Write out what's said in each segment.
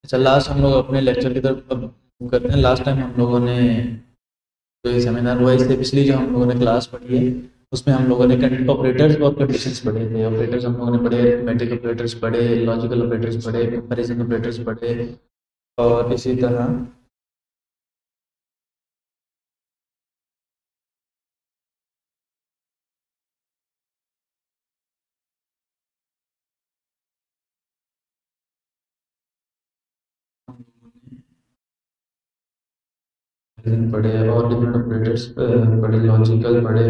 अच्छा, लास्ट हम लोग अपने लेक्चर की तरफ अब करते हैं। लास्ट टाइम हम लोगों ने जो ये सेमिनार हुआ, इससे पिछली जो हम लोगों ने क्लास पढ़ी है उसमें हम लोगों ने ऑपरेटर्स और कंडीशंस पढ़े थे। ऑपरेटर्स हम लोगों ने पढ़े, अरिथमेटिक ऑपरेटर्स पढ़े, लॉजिकल ऑपरेटर्स पढ़े, कंपैरिजन ऑपरेटर्स पढ़े, और इसी तरह पढ़े और डिफरेंट ऑपरेटर्स पढ़े, लॉजिकल पढ़े,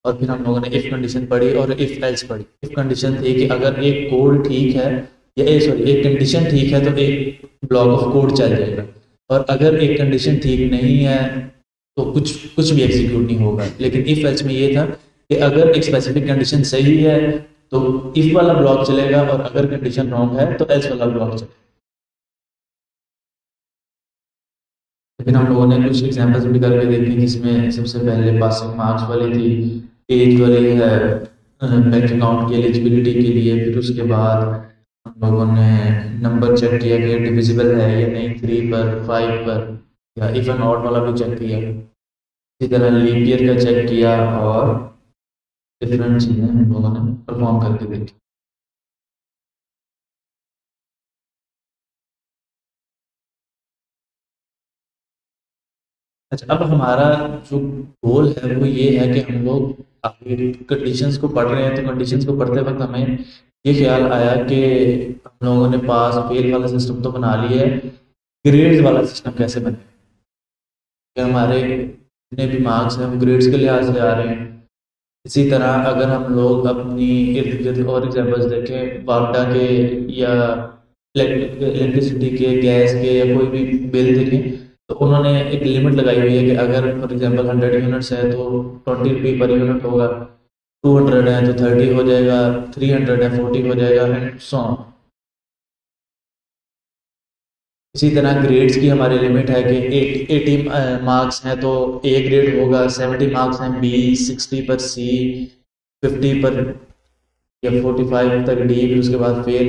और फिर हम लोगों ने इफ कंडीशन पढ़ी और इफ एल्स पढ़ी। इफ कंडीशन थी कि अगर एक कोड ठीक है, या सॉरी, एक कंडीशन ठीक है तो एक ब्लॉक ऑफ कोड चल जाएगा, और अगर एक कंडीशन ठीक नहीं है तो कुछ कुछ भी एग्जीक्यूट नहीं होगा। लेकिन इफ एल्स में ये था कि अगर एक स्पेसिफिक कंडीशन सही है तो इफ वाला ब्लॉक चलेगा, और अगर कंडीशन रॉन्ग है तो एल्स वाला ब्लॉक चलेगा। लेकिन हम लोगों ने कुछ एग्जांपल्स भी करके देखी, जिसमें सबसे पहले पासिंग मार्क्स वाली थी, एज वाली है बैंक अकाउंट की एलिजिबिलिटी के लिए। फिर उसके बाद हम लोगों ने नंबर चेक किया कि डिविजिबल है या नहीं, 3 पर 5 पर, या इवन ऑड वाला भी चेक किया। इसी तरह लीप ईयर का चेक किया, और डिफरेंट चीज़ें हम लोगों ने परफॉर्म करके देखी। अच्छा, अब हमारा जो गोल है वो ये है कि हम लोग आगे कंडीशंस को पढ़ रहे हैं, तो कंडीशंस को पढ़ते वक्त हमें ये ख्याल आया कि हम लोगों ने पास फेल वाला सिस्टम तो बना लिया है, ग्रेड्स वाला सिस्टम कैसे बने कि हमारे जितने भी मार्क्स हैं वो ग्रेड्स के लिहाज से आ रहे हैं। इसी तरह अगर हम लोग अपनी इर्द गिर्द और एग्जाम्पल्स देखें, वापडा के या इलेक्ट्रिसिटी के, गैस के, या कोई भी बिल देखें, तो उन्होंने एक लिमिट लगाई हुई है कि अगर फॉर एग्जांपल 100 यूनिट्स है तो 20 रुपये पर यूनिट होगा, 200 है तो 30 हो जाएगा, 300 है 40 हो जाएगा, एंड सो ऑन। इसी तरह ग्रेड्स की हमारी लिमिट है कि 80 मार्क्स हैं तो ए ग्रेड होगा, 70 मार्क्स हैं बी, 60 पर सी, 50 पर या 45 तक डी, फिर उसके बाद फेल।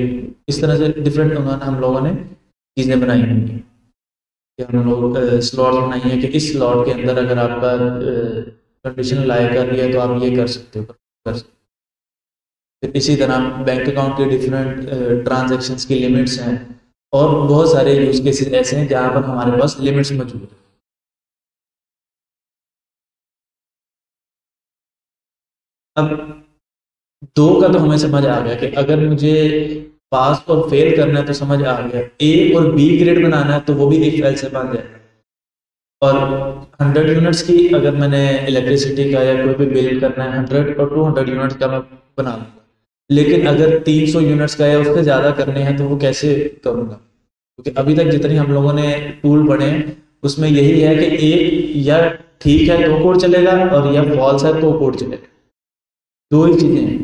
इस तरह से डिफरेंट उन्होंने हम लोगों ने चीज़ें बनाई हुई हैं कि हम लोग स्लॉट बनाई है कि इस स्लॉट के अंदर अगर आपका कंडीशन लाई कर रही है तो आप ये कर सकते हो, कर सकते हो। फिर इसी तरह बैंक अकाउंट के डिफरेंट ट्रांजैक्शंस की लिमिट्स हैं, और बहुत सारे यूज केसेस ऐसे हैं जहाँ पर हमारे पास लिमिट्स मौजूद है। अब दो का तो हमें समझ आ गया कि अगर मुझे पास और फेल करना है तो समझ आ गया, ए और बी ग्रेड बनाना है तो वो भी एक फेल से बन जाएगा। और 100 यूनिट्स की अगर मैंने इलेक्ट्रिसिटी का या कोई भी बिल करना है, 100 और 200 यूनिट्स का मैं बना लूंगा। लेकिन अगर 300 यूनिट्स का या उससे ज़्यादा करने हैं तो वो कैसे करूँगा? क्योंकि अभी तक जितनी हम लोगों ने टूल पढ़े हैं उसमें यही है कि एक या ठीक है तो कोड चलेगा, और या फॉल्स है तो कोड चलेगा। दो ही चीज़ें हैं,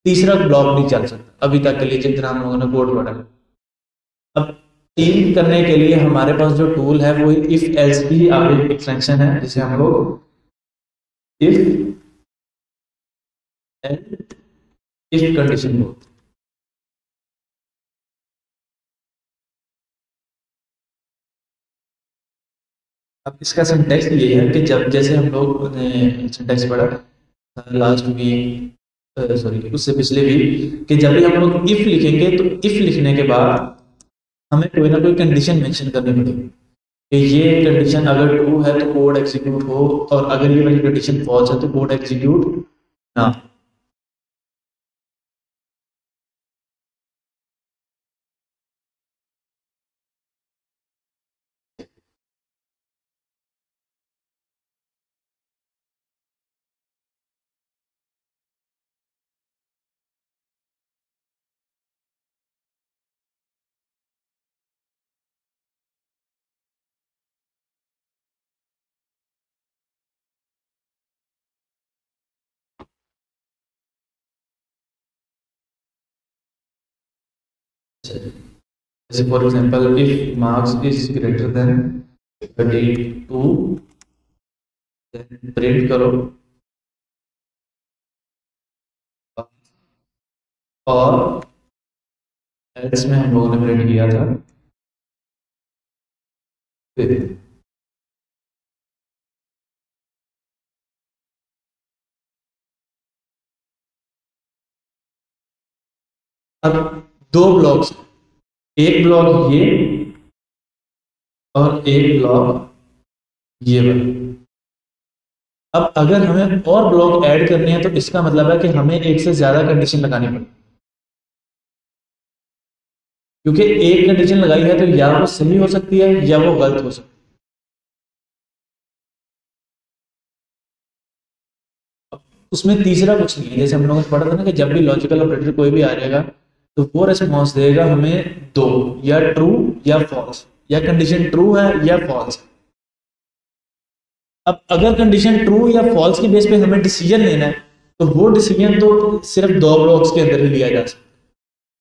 तीसरा ब्लॉक नहीं चल सकता अभी तक के लिए जितना हम लोगों ने कोड पढ़ा है। अब तीन करने के लिए हमारे पास जो टूल है वो इफ एल्स की आगे एक्सटेंशन है, जिसे हम लोग इफ एंड इफ कंडीशन बोलते हैं। अब इसका सिंटेक्स ये है कि जब जैसे हम लोग ने सिंटेक्स पढ़ा लास्ट वीक, सॉरी उससे पिछले वीक, कि जब भी हम लोग इफ लिखेंगे तो इफ लिखने के बाद हमें कोई ना कोई कंडीशन मेंशन करनी पड़ेगी कि ये कंडीशन अगर ट्रू है तो कोड एग्जीक्यूट हो, और अगर ये वाली कंडीशन फॉल्स है तो कोड एग्जीक्यूट ना। जैसे for example if marks is greater then 32, print करो, और एल्स में हम लोगों ने प्रिंट किया था अब दो ब्लॉक्स, एक ब्लॉक ये और एक ब्लॉक ये वाला। अब अगर हमें और ब्लॉक ऐड करने हैं तो इसका मतलब है कि हमें एक से ज्यादा कंडीशन लगानी पड़ेगी, क्योंकि एक कंडीशन लगाई है तो या वो सही हो सकती है या वो गलत हो सकती है। उसमें तीसरा कुछ नहीं है, जैसे हम लोगों ने पढ़ा था ना कि जब भी लॉजिकल ऑपरेटर कोई भी आ जाएगा तो वो रिस्पॉन्स देगा हमें दो, या ट्रू या फॉल्स, या कंडीशन ट्रू है या फॉल्स। अब अगर कंडीशन ट्रू या फॉल्स की बेस पे हमें डिसीजन लेना है तो वो डिसीजन तो सिर्फ दो ब्लॉक्स के अंदर ही लिया जा सकता है।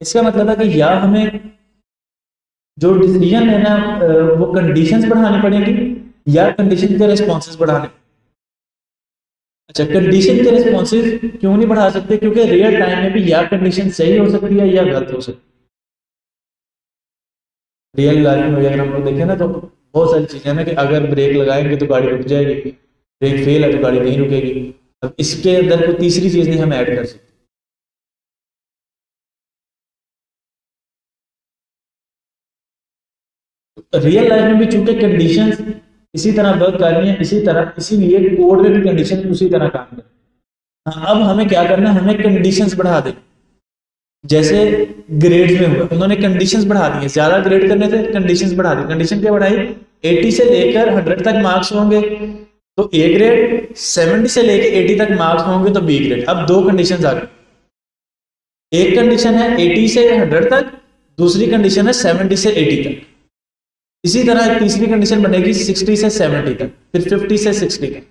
इसका मतलब है कि या हमें जो डिसीजन है ना वो कंडीशंस बढ़ानी पड़ेगी या कंडीशन के रिस्पॉन्सेज बढ़ाने। अच्छा, कंडीशन के रिस्पॉन्सेज क्यों नहीं बढ़ा सकते? क्योंकि रियल टाइम में भी या कंडीशन सही हो सकती है या गलत हो सकती है। रियल लाइफ में अगर हम लोग देखें ना तो बहुत सारी चीजें ना कि अगर ब्रेक लगाएंगे तो गाड़ी रुक जाएगी, ब्रेक फेल है तो गाड़ी नहीं रुकेगी। अब इसके अंदर कोई तीसरी चीज नहीं हम ऐड कर सकते। रियल लाइफ में भी चूंकि कंडीशंस इसी तरह वर्क कर रही है, इसी तरह इसीलिए कोड में भी कंडीशन उसी तरह काम कर रही है। हाँ, अब हमें क्या करना है, हमें कंडीशंस बढ़ा दे। जैसे ग्रेड्स में हुआ, उन्होंने कंडीशंस बढ़ा दी, ज्यादा ग्रेड करने थे कंडीशंस बढ़ा दी। कंडीशन क्या बढ़ाई? 80 से लेकर 100 तक मार्क्स होंगे तो ए ग्रेड, 70 से लेकर 80 तक मार्क्स होंगे तो बी ग्रेड। अब दो कंडीशन आ गई, एक कंडीशन है 80 से 100 तक, दूसरी कंडीशन है 70 से 80 तक। इसी तरह तीसरी कंडीशन बनेगी 60 से 70 तक, फिर 50 से 60 तक।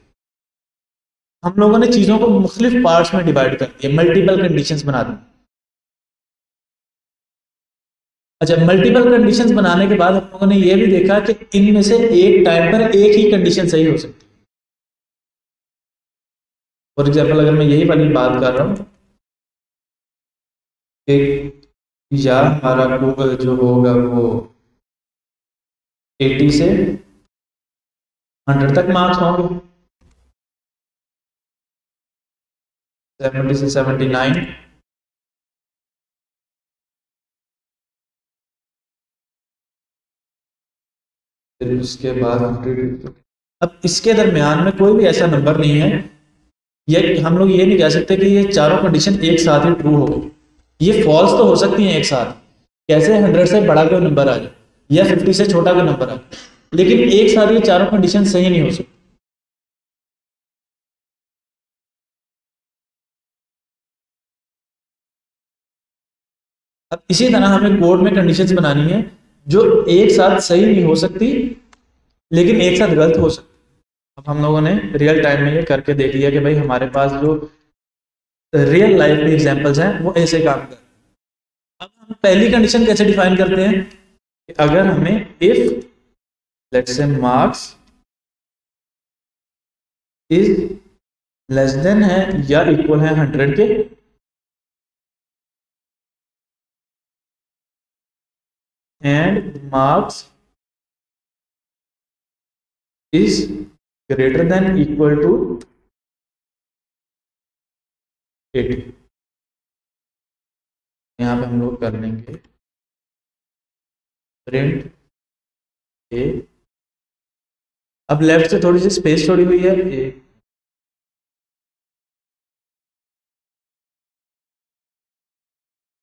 हम लोगों ने चीजों को मुख्तलिफ पार्ट्स में डिवाइड कर दिया, मल्टीपल कंडीशंस बना दी। अच्छा, मल्टीपल कंडीशंस बनाने के बाद हम लोगों ने यह भी देखा कि इनमें से एक टाइम पर एक ही कंडीशन सही हो सकती है। फॉर एग्जाम्पल अगर मैं यही वाली बात कर रहा हूं कि या हमारा जो होगा वो 80 से 100 तक मार्क्स होंगे, 70 से 79, फिर उसके बाद 100। अब इसके दरमियान में कोई भी ऐसा नंबर नहीं है, ये हम लोग ये नहीं कह सकते कि ये चारों कंडीशन एक साथ ही ट्रू हो गई। ये फॉल्स तो हो सकती हैं एक साथ, कैसे 100 से बड़ा कोई नंबर आ जाए या 50 से छोटा कोई नंबर आ जाए, लेकिन एक साथ ये चारों कंडीशन सही नहीं हो सकती। अब इसी तरह हमें कोड में कंडीशंस बनानी है जो एक साथ सही नहीं हो सकती लेकिन एक साथ गलत हो सकती। अब हम लोगों ने रियल टाइम में ये करके देख लिया कि भाई हमारे पास जो रियल लाइफ में एग्जांपल्स हैं वो ऐसे काम कर। अब हम पहली कंडीशन कैसे डिफाइन करते हैं कि अगर हमें if let's say marks is less than है या इक्वल है 100 के, and marks is greater than equal to 80। यहां पे हम लोग कर लेंगे प्रिंट ए। अब लेफ्ट से थोड़ी सी स्पेस छोड़ी हुई है ए,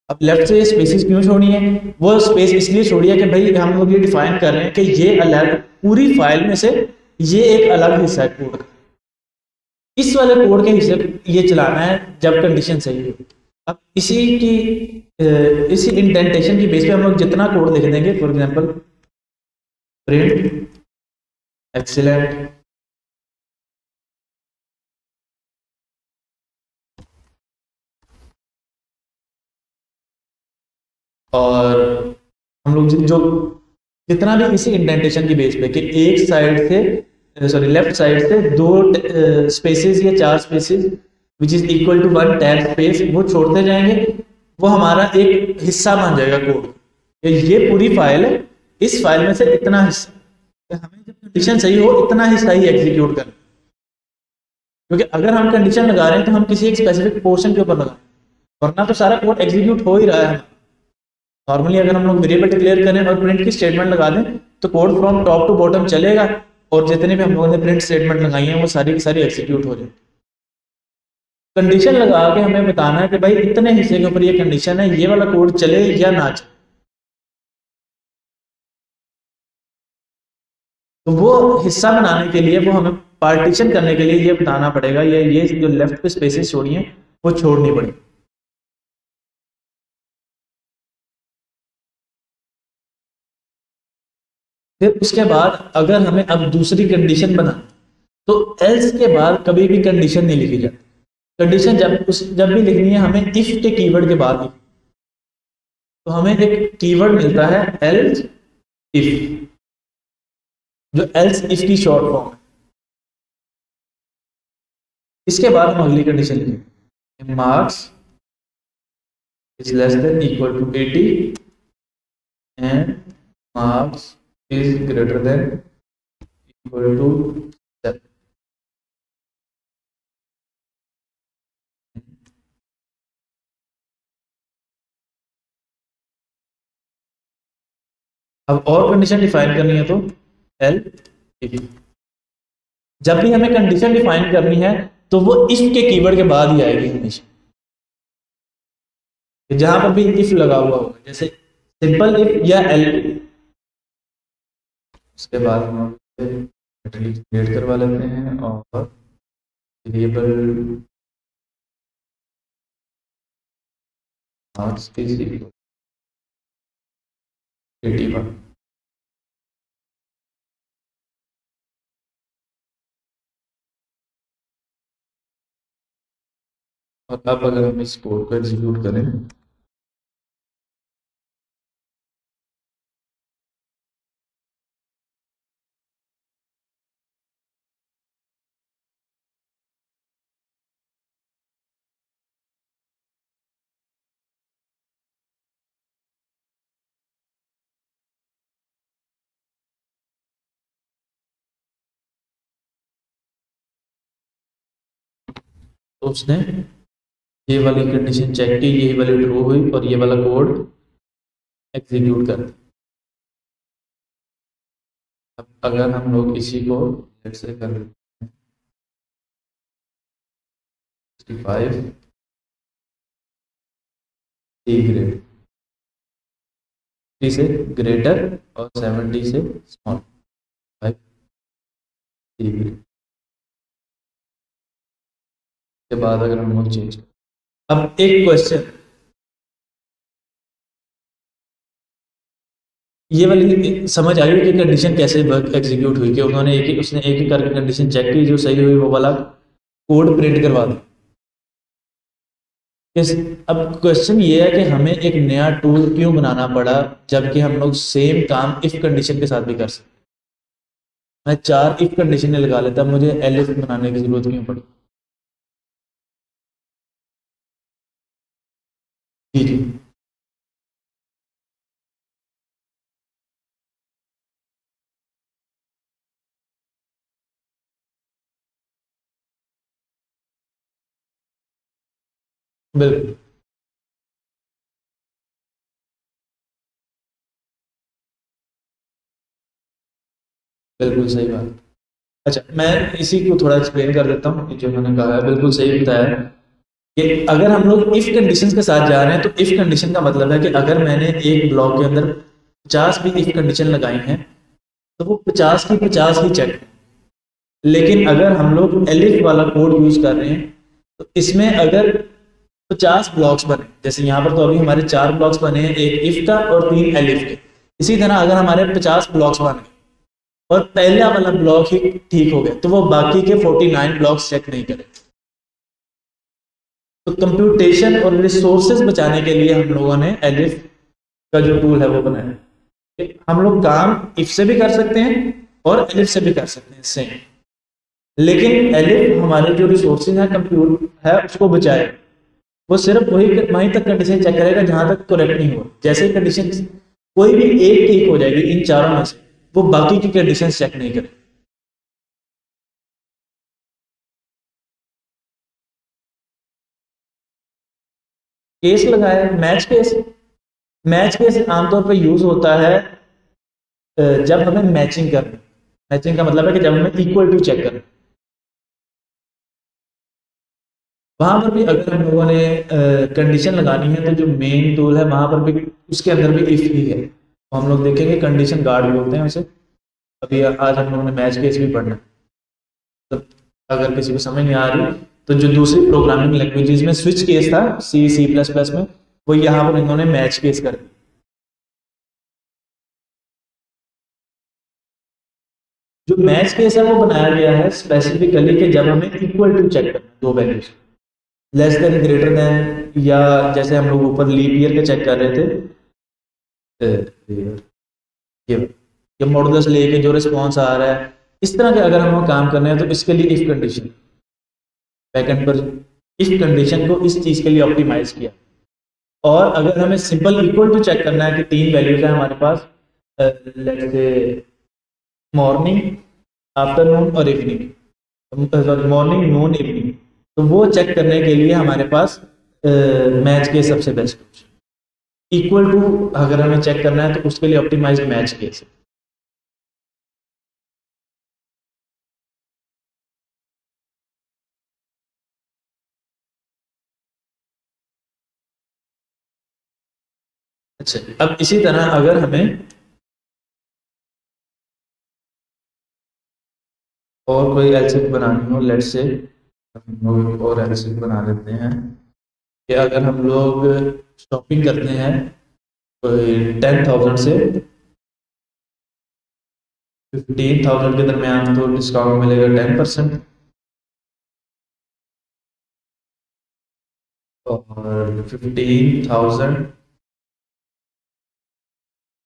अब लेफ्ट से ये स्पेसिस क्यों छोड़ी है? वो स्पेस इसलिए छोड़ी है कि भाई हम लोग ये डिफाइन कर रहे हैं कि ये अलग पूरी फाइल में से ये एक अलग हिस्सा है कोड का, इस वाले कोड के हिस्से ये चलाना है जब कंडीशन सही हो। अब इसी इंडेंटेशन की बेस पे हम लोग जितना कोड लिख देंगे, फॉर एग्जांपल प्रिंट एक्सीलेंट और हम लोग जो जितना भी इसी इंडेंटेशन की बेस पे कि एक साइड से सॉरी लेफ्ट साइड से दो स्पेसेस या चार spaces which is equal to 1 tab space वो छोड़ते जाएंगे, वो हमारा एक हिस्सा बन जाएगा कोड। ये पूरी फाइल है, इस फाइल में से इतना हिस्सा हमें जब कंडीशन सही हो इतना हिस्सा ही एग्जीक्यूट करना, क्योंकि अगर हम कंडीशन लगा रहे हैं तो हम किसी एक स्पेसिफिक पोर्शन के ऊपर लगाएं, वरना तो सारा कोड एग्जीक्यूट हो ही रहा है। नॉर्मली अगर हम लोग वेरिएबल डिक्लेयर करें और प्रिंट की स्टेटमेंट लगा दें तो code from top to bottom चलेगा, और जितने भी हम लोगों ने प्रिंट स्टेटमेंट लगाई हैं वो सारी की सारी एग्जीक्यूट हो जाए। कंडीशन लगा के हमें बताना है कि भाई इतने हिस्से के ऊपर ये कंडीशन है, ये वाला कोड चले या ना चले। तो वो हिस्सा बनाने के लिए, वो हमें पार्टीशन करने के लिए ये बताना पड़ेगा, ये जो लेफ्ट पे स्पेसेस छोड़ी हैं वो छोड़नी पड़ेगी। फिर उसके बाद अगर हमें अब दूसरी कंडीशन बना, तो एल्स के बाद कभी भी कंडीशन नहीं लिखी जाती। कंडीशन जब भी लिखनी है हमें इफ के कीवर्ड के बाद लिखनी। तो हमें एक कीवर्ड मिलता है एल्स इफ, जो एल्स इफ की शॉर्ट फॉर्म है। इसके बाद हम अगली कंडीशन लिखेंगे, marks is less than equal to 80 and marks is greater than equal to 7। अब और कंडीशन डिफाइन करनी है तो एल इफ। जब भी हमें कंडीशन डिफाइन करनी है तो वो इफ के कीवर्ड के बाद ही आएगी हमेशा, जहां पर भी इफ लगा हुआ होगा, जैसे सिंपल इफ या एल। उसके बाद हम क्रिएट करवा लेते हैं और वेरिएबल मार्क्स इज इक्वल 81। और अब अगर हम इस कोड को एग्जीक्यूट करें तो उसने ये वाली कंडीशन चेक की, ये वाली ट्रू हुई और ये वाला कोड एग्जीक्यूट कर दिया। अब अगर हम लोग इसी को लेट्स से कर लेते हैं 65 डी ग्रेड, 60 से ग्रेटर और 70 से स्मॉल, 5 डी ग्रेड के बाद अगर हम लोग चेंज, अब एक क्वेश्चन, ये वाली समझ आई कि कंडीशन कैसे एग्जीक्यूट हुई, कि उन्होंने उसने एक ही करके कंडीशन चेक की, जो सही हुई वो वाला कोड प्रिंट करवा दिया। अब क्वेश्चन ये है कि हमें एक नया टूल क्यों बनाना पड़ा, जबकि हम लोग सेम काम इफ कंडीशन के साथ भी कर सकते। मैं 4 इफ कंडीशन लगा लेता, मुझे एलिफ बनाने की जरूरत क्यों पड़ी? जी जी बिल्कुल बिल्कुल सही बात। अच्छा, मैं इसी को थोड़ा एक्सप्लेन कर देता हूँ, जो मैंने कहा है बिल्कुल सही बताया है कि अगर हम लोग इफ कंडीशन के साथ जा रहे हैं तो इफ कंडीशन का मतलब है कि अगर मैंने एक ब्लॉक के अंदर 50 भी इफ कंडीशन लगाई हैं तो वो 50 की 50 ही चेक। लेकिन अगर हम लोग एलिफ वाला कोड यूज कर रहे हैं तो इसमें अगर 50 ब्लॉक्स बने, जैसे यहाँ पर तो अभी हमारे 4 ब्लॉक्स बने हैं, एक इफ का और 3 एलिफ के। इसी तरह अगर हमारे 50 ब्लॉक्स बन गए और पहला वाला ब्लॉक ही ठीक हो गया तो वो बाकी के 49 ब्लॉक्स चेक नहीं करें। तो कंप्यूटेशन और रिसोर्सेज बचाने के लिए हम लोगों ने एलिफ का जो टूल है वो बनाया। हम लोग काम इफ से भी कर सकते हैं और एलिफ से भी कर सकते हैं सेम, लेकिन एलिफ हमारे जो रिसोर्सेज है कंप्यूट है उसको बचाए, वो सिर्फ वहीं तक कंडीशन चेक करेगा जहां तक करेक्ट नहीं हुआ। जैसे कंडीशन कोई भी एक ठीक हो जाएगी इन चारों में से, वो बाकी की कंडीशन चेक नहीं करे। केस लगाए मैच केस। मैच केस आमतौर पर यूज होता है जब हमें मैचिंग करनी। मैचिंग का मतलब है कि जब हमें इक्वल टू चेक करना। वहां पर भी अगर हम लोगों ने कंडीशन लगानी है तो जो मेन टूल है वहां पर भी उसके अंदर भी इफ ही है, तो हम लोग देखेंगे कंडीशन गार्ड भी होते हैं वैसे। अभी आज हम लोगों ने मैच केस भी पढ़ना है। तो अगर किसी को समझ नहीं आ रही तो जो दूसरी प्रोग्रामिंग लैंग्वेजेस में स्विच केस था C++ में, वो यहाँ पर इन्होंने मैच केस कर दिया। जो मैच केस है वो बनाया गया है स्पेसिफिकली कि जब हमें इक्वल टू चेक करना दो values, less than greater than, या जैसे हम लोग ऊपर लीप ईयर के चेक कर रहे थे, ये ये मॉडुलस लेके जो रिस्पॉन्स आ रहा है, इस तरह के अगर हम काम करने हैं तो इसके लिए इफ कंडीशन बैकएंड पर इफ कंडीशन को इस चीज के लिए ऑप्टिमाइज किया। और अगर हमें सिंपल इक्वल टू चेक करना है कि तीन वैल्यूज है हमारे पास, लेट्स से मॉर्निंग, आफ्टरनून और इवनिंग, मॉर्निंग नून इवनिंग, तो वो चेक करने के लिए हमारे पास मैच के सबसे बेस्ट ऑप्शन इक्वल टू अगर हमें चेक करना है तो उसके लिए ऑप्टिमाइज्ड मैच केस। अच्छा, अब इसी तरह अगर हमें और कोई एलसीएम बनानी हो, लेट्स से हम लोग और एलसीएम बना लेते हैं कि अगर हम लोग शॉपिंग करते हैं 10,000 से 15,000 के दरमियान तो डिस्काउंट मिलेगा 10%, और 15,000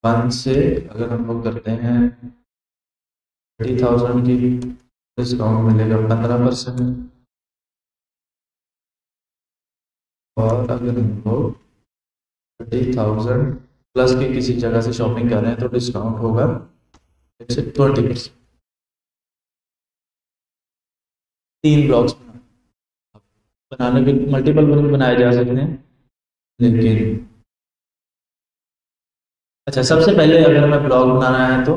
वन से अगर हम लोग करते हैं 30,000 की डिस्काउंट मिलेगा 15%, और अगर हम लोग 30,000 प्लस के किसी जगह से शॉपिंग कर रहे हैं तो डिस्काउंट होगा 20%। तीन ब्लॉक्स बनाने के मल्टीपल बनाए जा सकते हैं, लेकिन अच्छा सबसे पहले अगर हमें ब्लॉग बनाना है तो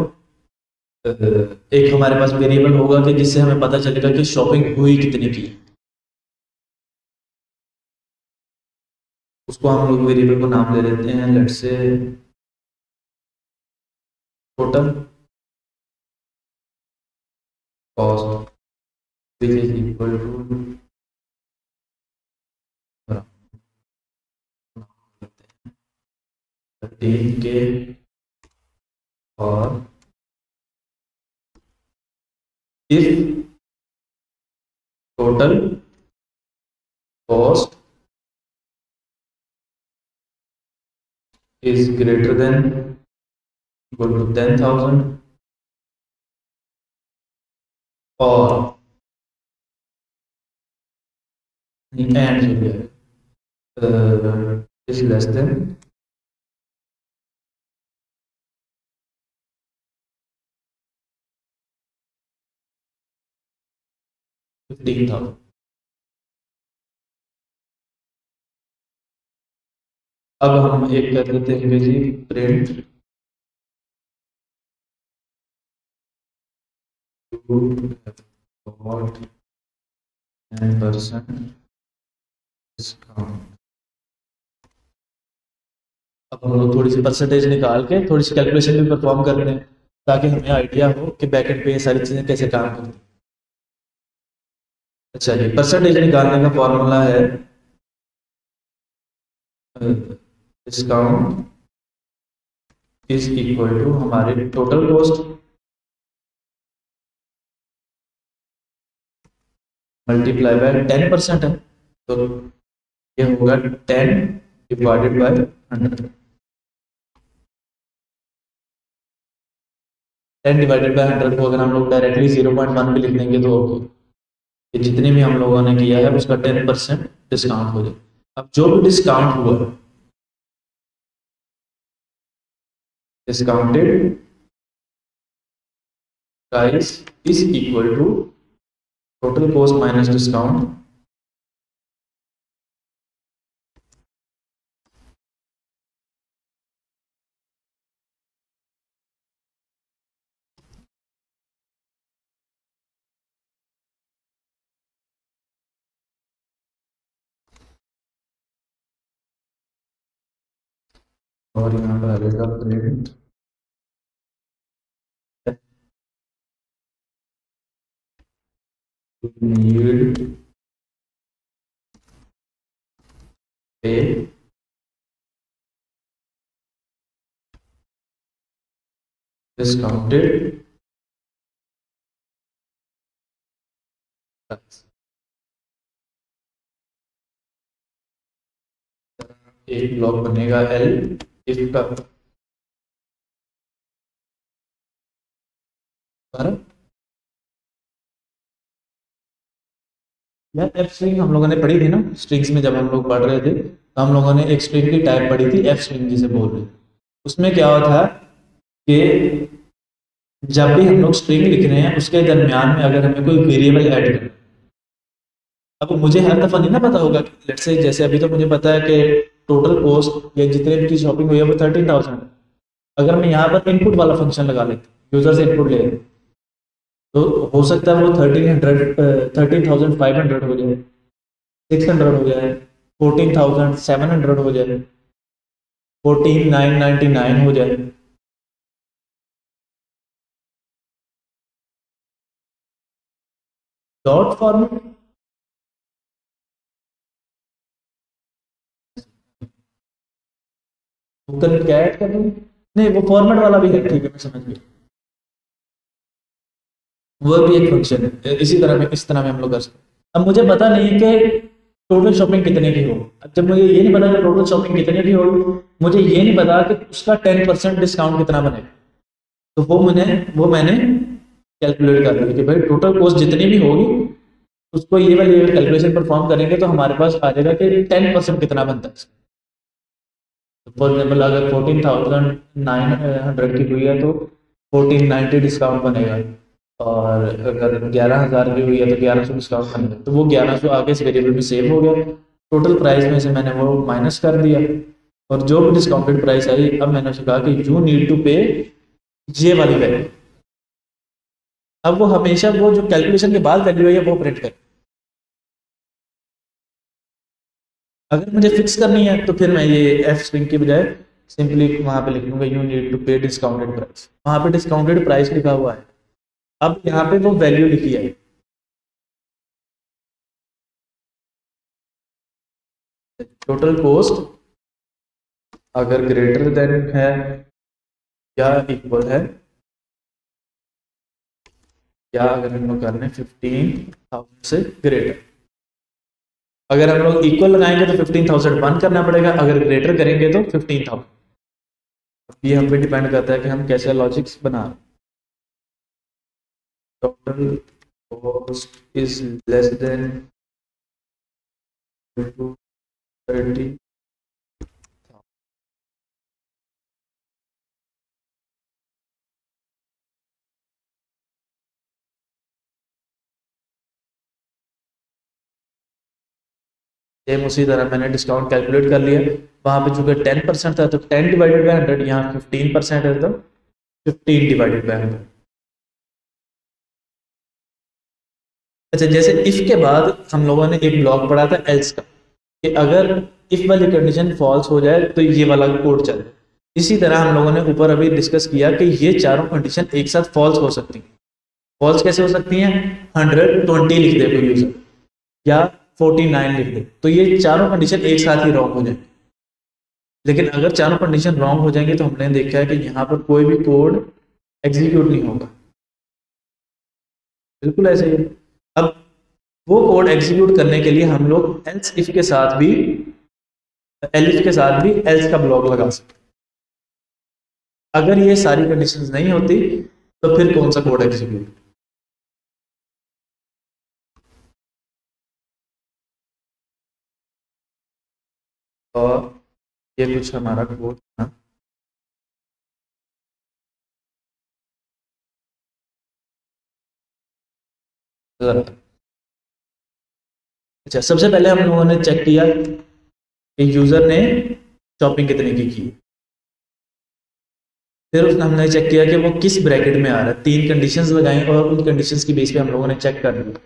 एक हमारे पास वेरिएबल होगा कि जिससे हमें पता चलेगा कि शॉपिंग हुई कितने की। उसको हम लोग वेरिएबल को नाम दे देते हैं, let's say total cost which is equal to 13K, और if total cost is greater than equal to 10,000, or and is less than 15,000। अब हम एक कर देते हैं कि जी प्रिंट what 10% डिस्काउंट। अब हम लोग थोड़ी सी परसेंटेज निकाल के थोड़ी सी कैलकुलेशन भी परफॉर्म करते हैं ताकि हमें आइडिया हो कि बैकएंड पे ये सारी चीज़ें कैसे काम करती हैं। अच्छा जी, परसेंटेज निकालने का फॉर्मूला है डिस्काउंट इज इक्वल टू हमारे टोटल कॉस्ट मल्टीप्लाई बाय 10% है, तो ये होगा 10 डिवाइडेड बाय 100। 10 डिवाइडेड बाय 100 को अगर हम लोग डायरेक्टली 0.1 पे लिख देंगे तो ये जितने भी हम लोगों ने किया है उसका 10% डिस्काउंट हो जाए। अब जो भी डिस्काउंट हुआ, discounted price is equal to total cost minus discount और यहाँ पर आ जाएगा प्रिंट नीड पे डिस्काउंटेड एक ब्लॉक बनेगा एल इफ का यार एफ स्ट्रिंग हम लोगों ने पढ़ी थी ना स्ट्रिंग्स में, जब हम लोग पढ़ रहे थे तो हम लोगों ने एक स्ट्रिंग की टाइप पढ़ी थी एफ स्ट्रिंग जिसे बोल रहे थे। उसमें क्या होता है कि जब भी हम लोग स्ट्रिंग लिख रहे हैं उसके दरमियान में अगर हमें कोई वेरिएबल ऐड करना, अब मुझे हर दफा नहीं ना पता होगा कि लेट्स से जैसे अभी तो मुझे पता है कि टोटल कॉस्ट या जितने भी की शॉपिंग हुई है वो 13,000 है। अगर मैं यहाँ पर इनपुट वाला फंक्शन लगा लेता, यूजर से इनपुट ले लेता, तो हो सकता है वो 13,500 हो जाए, 600 हो जाए, 14,700 हो जाए, 14,999 हो जाए। डॉट फॉर्मेट गूगल क्या ऐड कर दूँ? नहीं वो फॉर्मेट वाला भी है, ठीक है मैं समझ गया। वो भी एक फंक्शन है, इसी तरह में इस तरह में हम लोग कर सकते हैं। अब मुझे पता नहीं कि टोटल शॉपिंग कितने की हो। अब जब मुझे ये नहीं पता कि टोटल शॉपिंग कितने की होगी, मुझे ये नहीं पता कि उसका 10% डिस्काउंट कितना बनेगा, तो वो मैंने कैलकुलेट कर लिया कि भाई टोटल कॉस्ट जितनी भी होगी उसको ये वाली कैलकुलेशन परफॉर्म करेंगे तो हमारे पास आ जाएगा कि 10% कितना बनता है। फॉर एग्जाम्पल अगर 14,900 की हुई है तो 1490 डिस्काउंट बनेगा, और अगर 11,000 की हुई है तो 1100 डिस्काउंट बनेगा, तो वो 1100 आगे इस वेरिएबल में सेव हो गया। टोटल प्राइस में से मैंने वो माइनस कर दिया, और जो भी डिस्काउंटेड प्राइस आई अब मैंने उसे कहा कि यू नीड टू पे ये वाली वैल्यू। अब वो हमेशा वो जो कैलकुलेशन के बाद वैल्यू है वो प्रिंट करे। अगर मुझे फिक्स करनी है तो फिर मैं ये एफ स्ट्रिंग के बजाय सिंपली वहां पे लिख लूंगा यू नीड टू पे डिस्काउंटेड प्राइस, वहां पे डिस्काउंटेड प्राइस लिखा हुआ है। अब यहाँ पे वो वैल्यू लिखी है, टोटल कॉस्ट अगर ग्रेटर देन है या इक्वल है, या अगर हम लोग कर रहे हैं 15,000 से ग्रेटर। अगर हम लोग इक्वल लगाएंगे तो 15,000 बंद करना पड़ेगा, अगर ग्रेटर करेंगे तो 15,000। ये हम पे डिपेंड करता है कि हम कैसे लॉजिक्स बना रहे हैं। Total cost is less than 30। Same उसी तरह मैंने डिस्काउंट कैलकुलेट कर लिया, वहां पे चूंकि 10% था तो 10 डिवाइडेड बाई 100, यहाँ 15% है तो 15 डिवाइडेड बाई 100। अच्छा, जैसे इफ के बाद हम लोगों ने एक ब्लॉक पढ़ा था एल्स का, कि अगर इफ वाली कंडीशन फॉल्स हो जाए तो ये वाला कोड चले। इसी तरह हम लोगों ने ऊपर अभी डिस्कस किया कि ये चारों कंडीशन एक साथ फॉल्स हो सकती हैं। फॉल्स कैसे हो सकती हैं? 120 लिख दे कोई यूजर, या 49 लिख दे, तो ये चारों कंडीशन एक साथ ही रॉन्ग हो जाए। लेकिन अगर चारों कंडीशन रॉन्ग हो जाएंगे तो हमने देखा है कि यहाँ पर कोई भी कोड एग्जीक्यूट नहीं होगा, बिल्कुल ऐसे ही। अब वो कोड एग्जीक्यूट करने के लिए हम लोग एल्स इफ के साथ भी एलिफ के साथ भी एल्स का ब्लॉक लगा सकते हैं। अगर ये सारी कंडीशंस नहीं होती तो फिर कौन सा कोड एग्जीक्यूट। और ये कुछ हमारा कोड था। अच्छा, सबसे पहले हम लोगों ने चेक किया कि यूजर ने शॉपिंग कितने की की। फिर उसने हमने चेक किया कि वो किस ब्रैकेट में आ रहा है। 3 कंडीशंस लगाई और उन कंडीशंस की बेस पे हम लोगों ने चेक कर लिया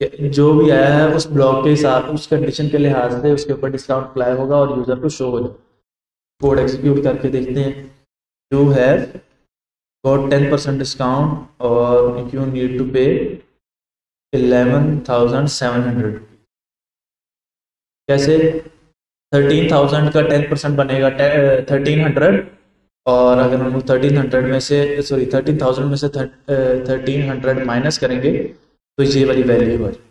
कि जो भी आया है उस ब्लॉक के हिसाब, उस कंडीशन के लिहाज से उसके ऊपर डिस्काउंट अप्लाई होगा और यूजर को शो हो जाए। कोड एग्जीक्यूट करके देखते हैं। यू हैव गॉट 10% डिस्काउंट और यू नीड टू पे 11,700। कैसे? 13,000 का 10% बनेगा 1300, और अगर हम 1300 में से, सॉरी 13,000 में से 1300 माइनस करेंगे तो ये वाली वैल्यू हो जाएगी।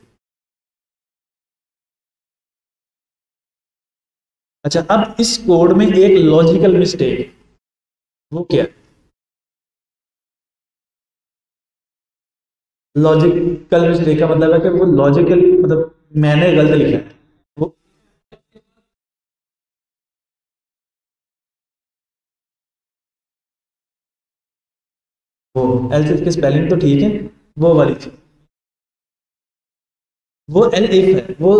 अच्छा, अब इस कोड में एक लॉजिकल मिस्टेक, वो क्या? लॉजिकल मिस्टेक का मतलब है कि वो लॉजिकल, मतलब मैंने गलत लिखा है वो। वो एल्सिफ की स्पेलिंग तो ठीक है, वो वाली थी, वो एलिफ है वो।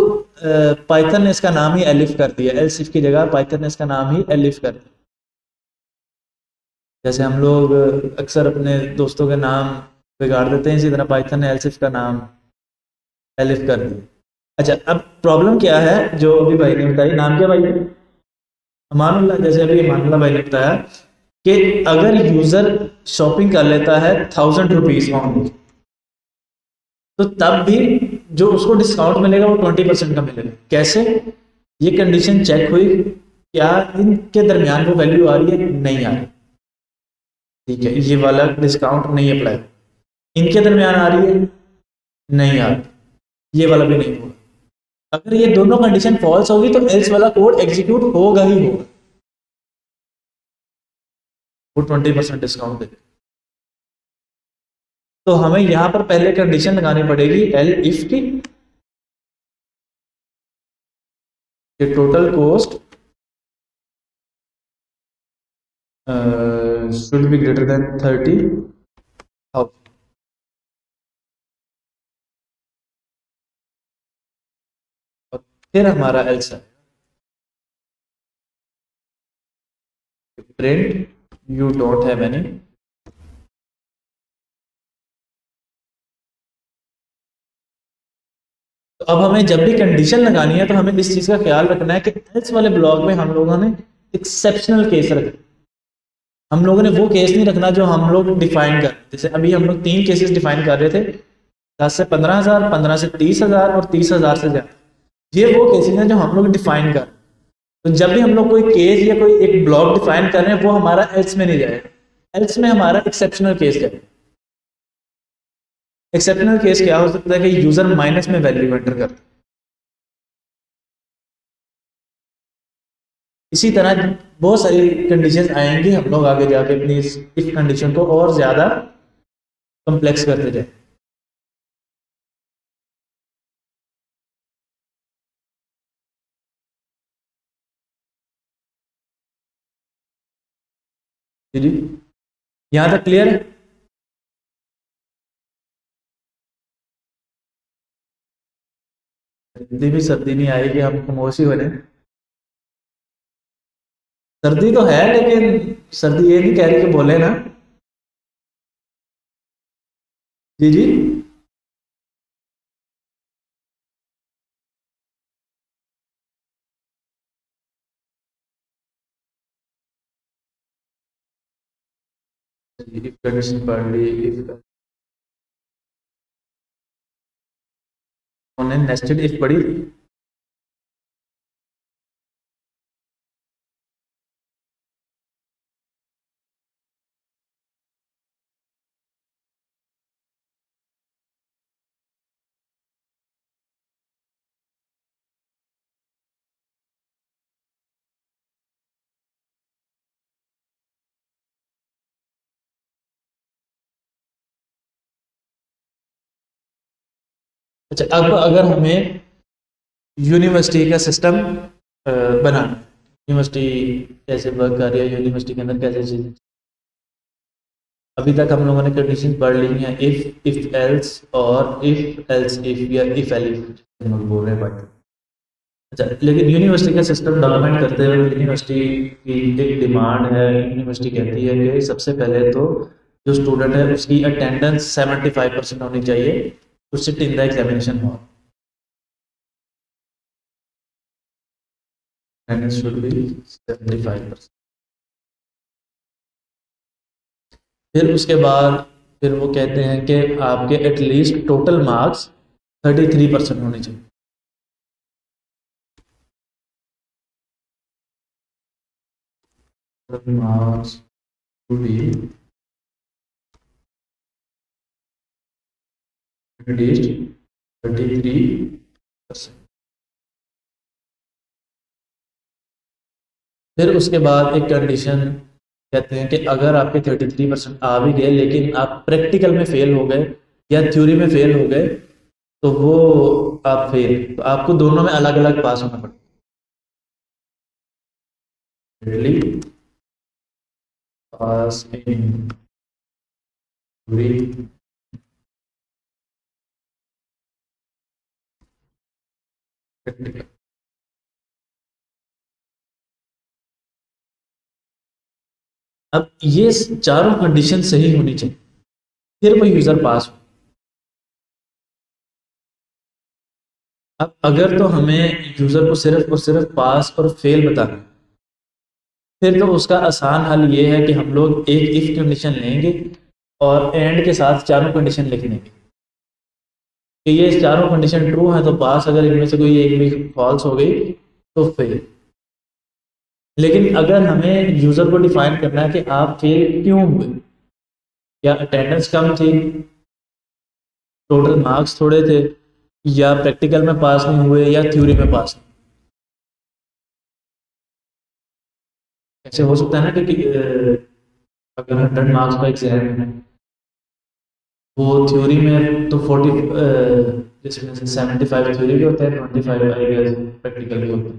पाइथन ने इसका नाम ही एलिफ कर दिया, एल्सिफ की जगह पाइथन ने इसका नाम ही एलिफ कर दिया। जैसे हम लोग अक्सर अपने दोस्तों के नाम बिगाड़ देते हैं, इसी तरह पाइथन ने एल्सिफ का नाम एलिफ कर दिया। अच्छा, अब प्रॉब्लम क्या है जो अभी भाई ने बताई, नाम क्या भाई? अमानुल्लाह। जैसे अभी अमानुल्लाह भाई ने बताया कि अगर यूजर शॉपिंग कर लेता है 1000 रुपीज ऑनली, तो तब भी जो उसको डिस्काउंट मिलेगा वो 20% का मिलेगा। कैसे? ये कंडीशन चेक हुई, क्या इनके दरमियान वो वैल्यू आ रही है? नहीं आ रही। ठीक है, ये वाला डिस्काउंट नहीं अप्लाई। इनके दरमियान आ रही है? नहीं आ रही। ये वाला भी नहीं होगा। अगर ये दोनों कंडीशन फॉल्स होगी तो एल्स वाला कोड एग्जीक्यूट होगा ही होगा, वो 20% डिस्काउंट देगा। तो हमें यहां पर पहले कंडीशन लगानी पड़ेगी एल इफ की, total cost should be greater than 30,000। और फिर हमारा एल्स है print you don't have any. तो अब हमें जब भी कंडीशन लगानी है तो हमें इस चीज का ख्याल रखना है कि एल्स वाले ब्लॉक में हम लोगों ने एक्सेप्शनल केस रखना। हम लोगों ने वो केस नहीं रखना जो हम लोग डिफाइन कर, जैसे अभी हम लोग 3 केसेस डिफाइन कर रहे थे, 10 से 15,000, 15 से 30,000 और 30,000 से ज्यादा। ये वो केसेस हैं जो हम लोग डिफाइन कर। तो जब भी हम लोग कोई केस या कोई एक ब्लॉक डिफाइन कर रहे हैं वो हमारा एल्स में नहीं जाएगा। एल्स में हमारा एक्सेप्शनल केस है। एक्सेप्शनल केस क्या हो सकता है कि यूजर माइनस में वैल्यू एंटर करता है। इसी तरह बहुत सारी कंडीशन आएंगी, हम लोग आगे जाके अपनी इस कंडीशन को और ज्यादा कॉम्प्लेक्स करते जाए। जी, यहाँ तक क्लियर है? सर्दी भी सर्दी नहीं आएगी, हम खामोश ही हो रहे हैं। सर्दी तो है लेकिन सर्दी ये नहीं कह रही कि बोले ना। जी जी। if condition पढ़ ली, if हमने नेस्टेड इफ पढ़ी थी। अच्छा, अब अगर हमें यूनिवर्सिटी का सिस्टम बनाना, यूनिवर्सिटी कैसे वर्क कर रही है, यूनिवर्सिटी के अंदर कैसे चीजें, अभी तक हम लोगों ने कंडीशन पढ़ ली हैं, इफ एल्स और इफ एल्स इफ या इफ एलिफ हम लोग बोल रहे हैं भाई। अच्छा, लेकिन यूनिवर्सिटी का सिस्टम डॉक्यूमेंट करते हुए यूनिवर्सिटी की एक डिमांड है, यूनिवर्सिटी कहती है कि सबसे पहले तो जो स्टूडेंट है उसकी अटेंडेंस 75% होनी चाहिए to sit in the examination hall. Attendance should be 75%। फिर उसके बाद फिर वो कहते हैं कि आपके एटलीस्ट टोटल मार्क्स 33% होने चाहिए। Marks to be at least 33%। फिर उसके बाद एक कंडीशन कहते हैं कि अगर आपके 33% आ भी गए लेकिन आप प्रैक्टिकल में फेल हो गए या थ्योरी में फेल हो गए तो वो आप फेल, तो आपको दोनों में अलग अलग पास होना पड़ेगा। पास इन थ्योरी प्रैक्टिकल। अब ये चारों कंडीशन सही होनी चाहिए फिर वो यूजर पास हो। अब अगर तो हमें यूजर को सिर्फ और सिर्फ पास और फेल बताना है, फिर तो उसका आसान हल ये है कि हम लोग एक इफ कंडीशन लेंगे और एंड के साथ चारों कंडीशन लिख देंगे कि ये चारों कंडीशन ट्रू है तो पास, अगर इनमें से कोई एक भी फॉल्स हो गई तो फेल। लेकिन अगर हमें यूजर को डिफाइन करना है कि आप फेल क्यों हुए, या अटेंडेंस कम थी, टोटल मार्क्स थोड़े थे, या प्रैक्टिकल में पास नहीं हुए, या थ्योरी में पास नहीं। ऐसे हो सकता है ना कि अगर 100 मार्क्स का एग्जाम है, वो थ्योरी में तो 40, जिसमें से 75 थ्योरी के होते हैं, 25 आई गेस प्रैक्टिकल के होते हैं।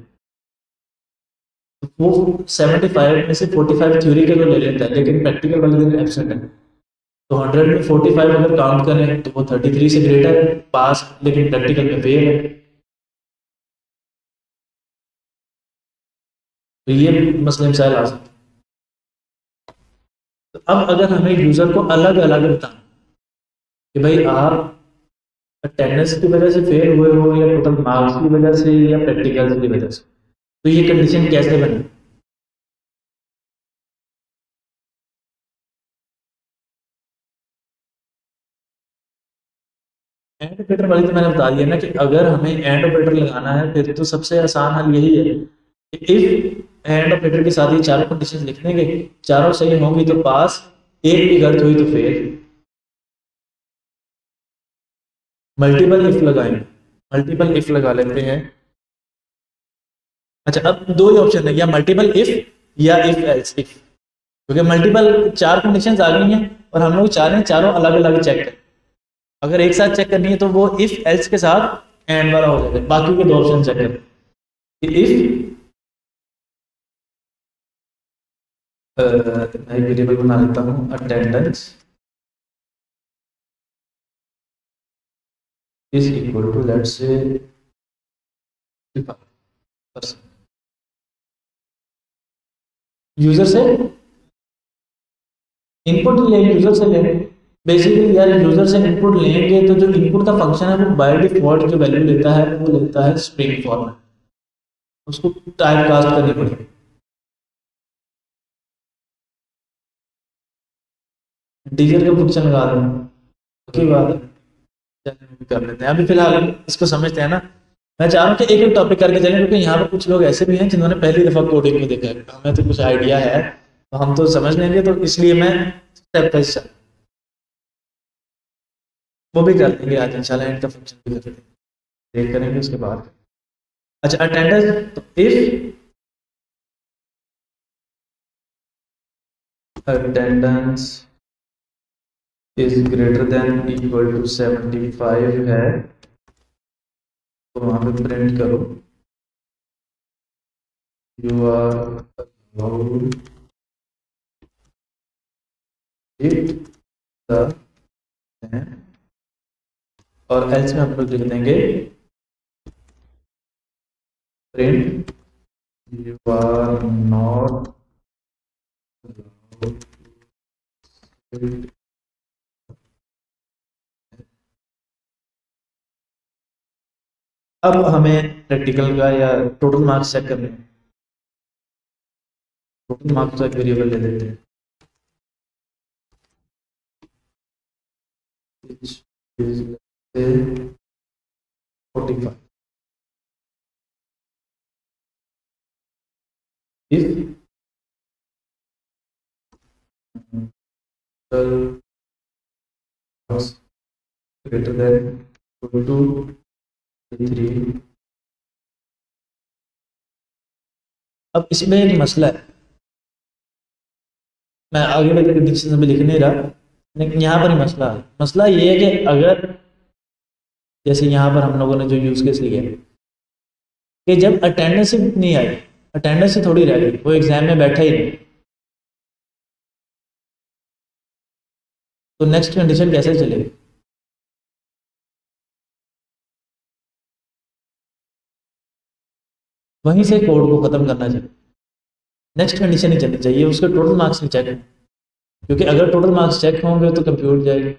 तो वो 75 में से 45 थ्योरी के तो ले लेता है लेकिन प्रैक्टिकल वाले दिन एब्सेंट है, तो 100 में 45 अगर काउंट करें तो वो 33 से ग्रेटर है पास, लेकिन प्रैक्टिकल में फेल है। तो ये मसले मसाइल आ सकते हैं। तो अब अगर हमें यूजर को अलग अलग बताना कि भाई आप अटेंडेंस की वजह से फेल हुए हो या टोटल मार्क्स की वजह से या प्रैक्टिकल की वजह से, तो ये कंडीशन कैसे बनी। एंड ऑपरेटर वाली तो मैंने बता दिया ना कि अगर हमें एंड ऑपरेटर लगाना है फिर तो सबसे आसान हल यही है कि इफ एंड ऑपरेटर के साथ ये चारों कंडीशन लिख देंगे, चारों सही होंगी तो पास, एक भी गलत हुई तो फेल। मल्टीपल इफ लगाएंगे, मल्टीपल इफ लगा लेते हैं। अच्छा, अब दो ही ऑप्शन है, या मल्टीपल इफ या इफ एल्स इफ, क्योंकि मल्टीपल चार कंडीशंस आ गई हैं और हम लोग चाह रहे हैं चारों अलग अलग चेक करें। अगर एक साथ चेक करनी है तो वो इफ एल्स के साथ एंड वाला हो जाएगा, बाकी के दो ऑप्शन चेक करें। इफ मैं एक वेरिएबल बना लेता हूँ, attendance is equal to let's say 55%। User से इनपुट लेंगे, यूजर से लेंगे बेसिकली यार, यूजर से इनपुट लेंगे तो जो इनपुट का फंक्शन है वो बाय डिफॉल्ट जो वैल्यू लेता है वो लेता है स्ट्रिंग फॉर्मेट, उसको टाइप कास्ट करनी पड़ेगी। इंटीजर का फंक्शन लगा देना की बात है। चलिए भी कर लेते हैं, अभी फिलहाल इसको समझते हैं ना। मैं चाह रहा हूँ कि एक एक टॉपिक करके चलें क्योंकि यहाँ पर कुछ लोग ऐसे भी हैं जिन्होंने पहली दफा कोडिंग में देखा है, हमें तो कुछ आइडिया है तो हम तो समझ लेंगे, तो इसलिए मैं स्टेप बाय स्टेप वो भी कर लेंगे आज इंशाल्लाह, एंड का फंक्शन भी कर लेंगे, देख करेंगे उसके बाद। अच्छा, अटेंडेंस तो if attendance is greater than equal to 75 है तो वहां पे प्रिंट करो you are allowed it the और एल्स में हम लोग लिख देंगे प्रिंट यू आर नॉट अब हमें प्रैक्टिकल का या टोटल मार्क्स चेक करने हैं। टोटल मार्क्स का एक वेरिएबल ले लेते हैं which is let's say 45 if was greater than 2 to 3। अब इसमें एक मसला है, मैं आगे वाले कंडीशन में लिख नहीं रहा, लेकिन यहाँ पर ही मसला है। मसला ये है कि अगर जैसे यहाँ पर हम लोगों ने जो यूज़ केस लिया है कि जब अटेंडेंस नहीं आई, अटेंडेंस से थोड़ी रह गई, वो एग्जाम में बैठा ही नहीं, तो नेक्स्ट कंडीशन कैसे चलेगी? वहीं से कोड को ख़त्म करना चाहिए, नेक्स्ट कंडीशन ही चलनी चाहिए, उसके टोटल मार्क्स नहीं चेक हों, क्योंकि अगर टोटल मार्क्स चेक होंगे तो कंप्यूट जाएगी।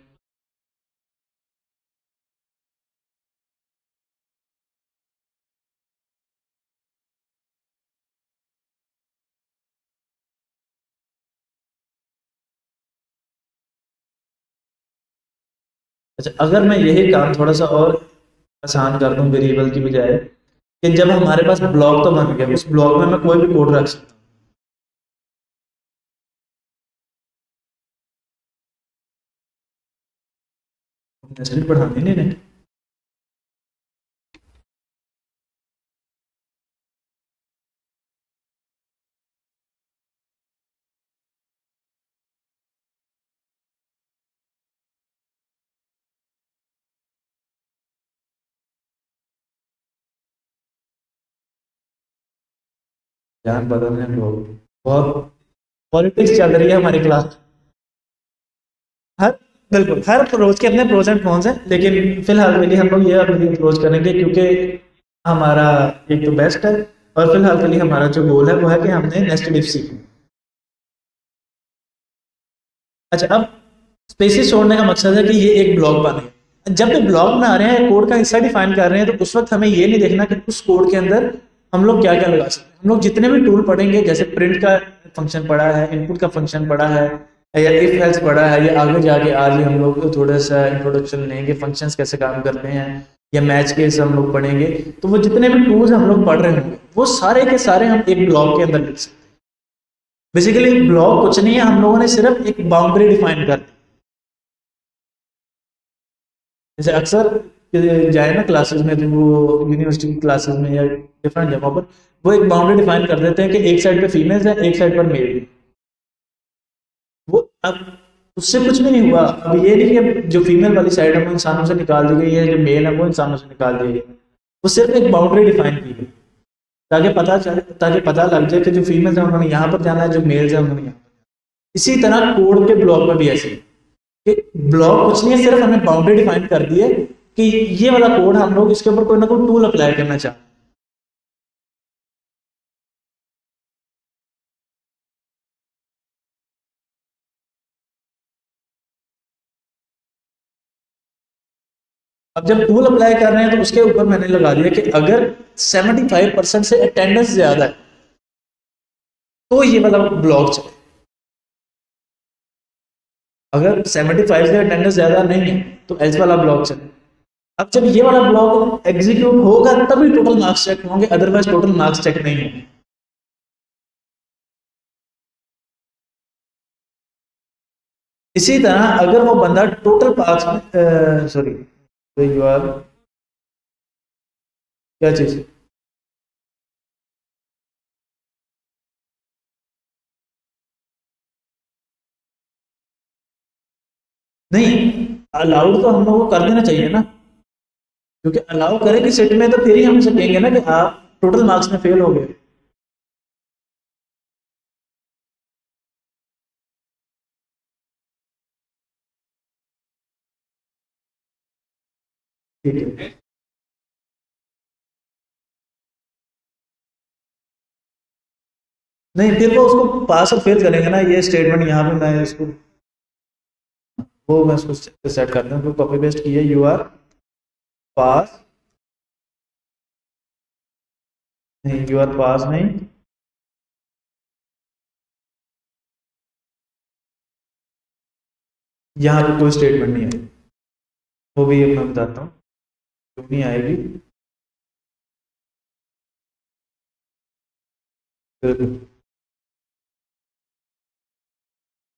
अच्छा, अगर मैं यही काम थोड़ा सा और आसान कर दूं वेरिएबल की बजाय, कि जब हमारे पास ब्लॉक तो बन गया, उस ब्लॉक में मैं कोई भी कोड रख सकता हूँ। नेस्टेड पढ़ाने नहीं रहे, जान बदलने लोग बहुत पॉलिटिक्स चल रही है हमारी क्लास। हर बिल्कुल हर अप्रोच के अपने प्रोज एंड कॉन्स हैं, लेकिन फिलहाल के लिए हम लोग ये अपनी अप्रोच करेंगे क्योंकि हमारा एक तो बेस्ट है, और फिलहाल के लिए हमारा जो गोल है वो है कि हमने नेस्टेड इफ सीखना। अच्छा, अब स्पेसिस छोड़ने का मकसद है कि ये एक ब्लॉक बने। जब भी ब्लॉक बना रहे हैं, कोड का हिस्सा डिफाइन कर रहे हैं, तो उस वक्त हमें ये नहीं देखना कि उस कोड के अंदर हम लोग क्या क्या लगा सकते हैं। हम लोग जितने भी टूल पढ़ेंगे, जैसे प्रिंट का फंक्शन पढ़ा है, इनपुट का फंक्शन पढ़ा है, या इफ एल्स पढ़ा है, या आगे जाके आज ही हम लोग थोड़ा सा इंट्रोडक्शन लेंगे फंक्शंस कैसे काम करते हैं, या मैच केस हम लोग पढ़ेंगे। तो वो जितने भी टूल्स हम लोग पढ़ रहे होंगे वो सारे के सारे हम एक ब्लॉक के अंदर लिख सकते हैं। बेसिकली ब्लॉक कुछ नहीं है, हम लोगों ने सिर्फ एक बाउंड्री डिफाइन कर दी। जैसे अक्सर जाए ना क्लासेस में, तो वो यूनिवर्सिटी की क्लासेस में या डिफरेंट जगहों पर वो एक बाउंड्री डिफाइन कर देते हैं कि एक साइड पे फीमेल्स है, एक साइड पर मेल है। वो अब उससे कुछ भी नहीं हुआ। अब ये नहीं कि अब जो फीमेल वाली साइड है वो इंसानों से निकाल दी गई है, जो मेल है वो इंसानों से निकाल दी गई है। वो सिर्फ एक बाउंड्री डिफाइन की गई ताकि पता चले, ताकि पता लग जाए कि जो फीमेल्स है उन्होंने यहाँ पर जाना है, जो मेल्स है उन्होंने यहाँ पर। इसी तरह कोड के ब्लॉक में भी ऐसे ही कि ब्लॉक कुछ नहीं है, सिर्फ हमने बाउंड्री डिफाइन कर दी है कि ये वाला कोड हम लोग इसके ऊपर कोई ना कोई टूल अप्लाई करना चाहते हैं। अब जब टूल अप्लाई कर रहे हैं तो उसके ऊपर मैंने लगा दिया कि अगर 75% से अटेंडेंस ज्यादा है तो ये वाला ब्लॉक चले, अगर 75 से अटेंडेंस ज्यादा नहीं है तो एल्स वाला ब्लॉक चले। अब जब ये वाला ब्लॉक एग्जीक्यूट होगा तभी टोटल मार्क्स चेक होंगे, अदरवाइज टोटल मार्क्स चेक नहीं होंगे। इसी तरह अगर वो बंदा टोटल पास में सॉरी यू आर क्या चीज नहीं, अलाउड तो हम लोगों को कर देना चाहिए ना, क्योंकि अलाउ करेगी सेट में तो फिर ही हम उसे कहेंगे ना कि आप टोटल मार्क्स में फेल हो गए। ठीक है, नहीं फिर वो उसको पास और फेल करेंगे ना, ये स्टेटमेंट यहाँ पे मैं इसको, वो मैं उसको सेट करता हूँ, कॉपी पेस्ट किया, यू आर पास, नहीं यू आर पास नहीं, यहाँ पे कोई स्टेटमेंट नहीं है, वो भी मैं बताता हूँ क्यों नहीं आएगी।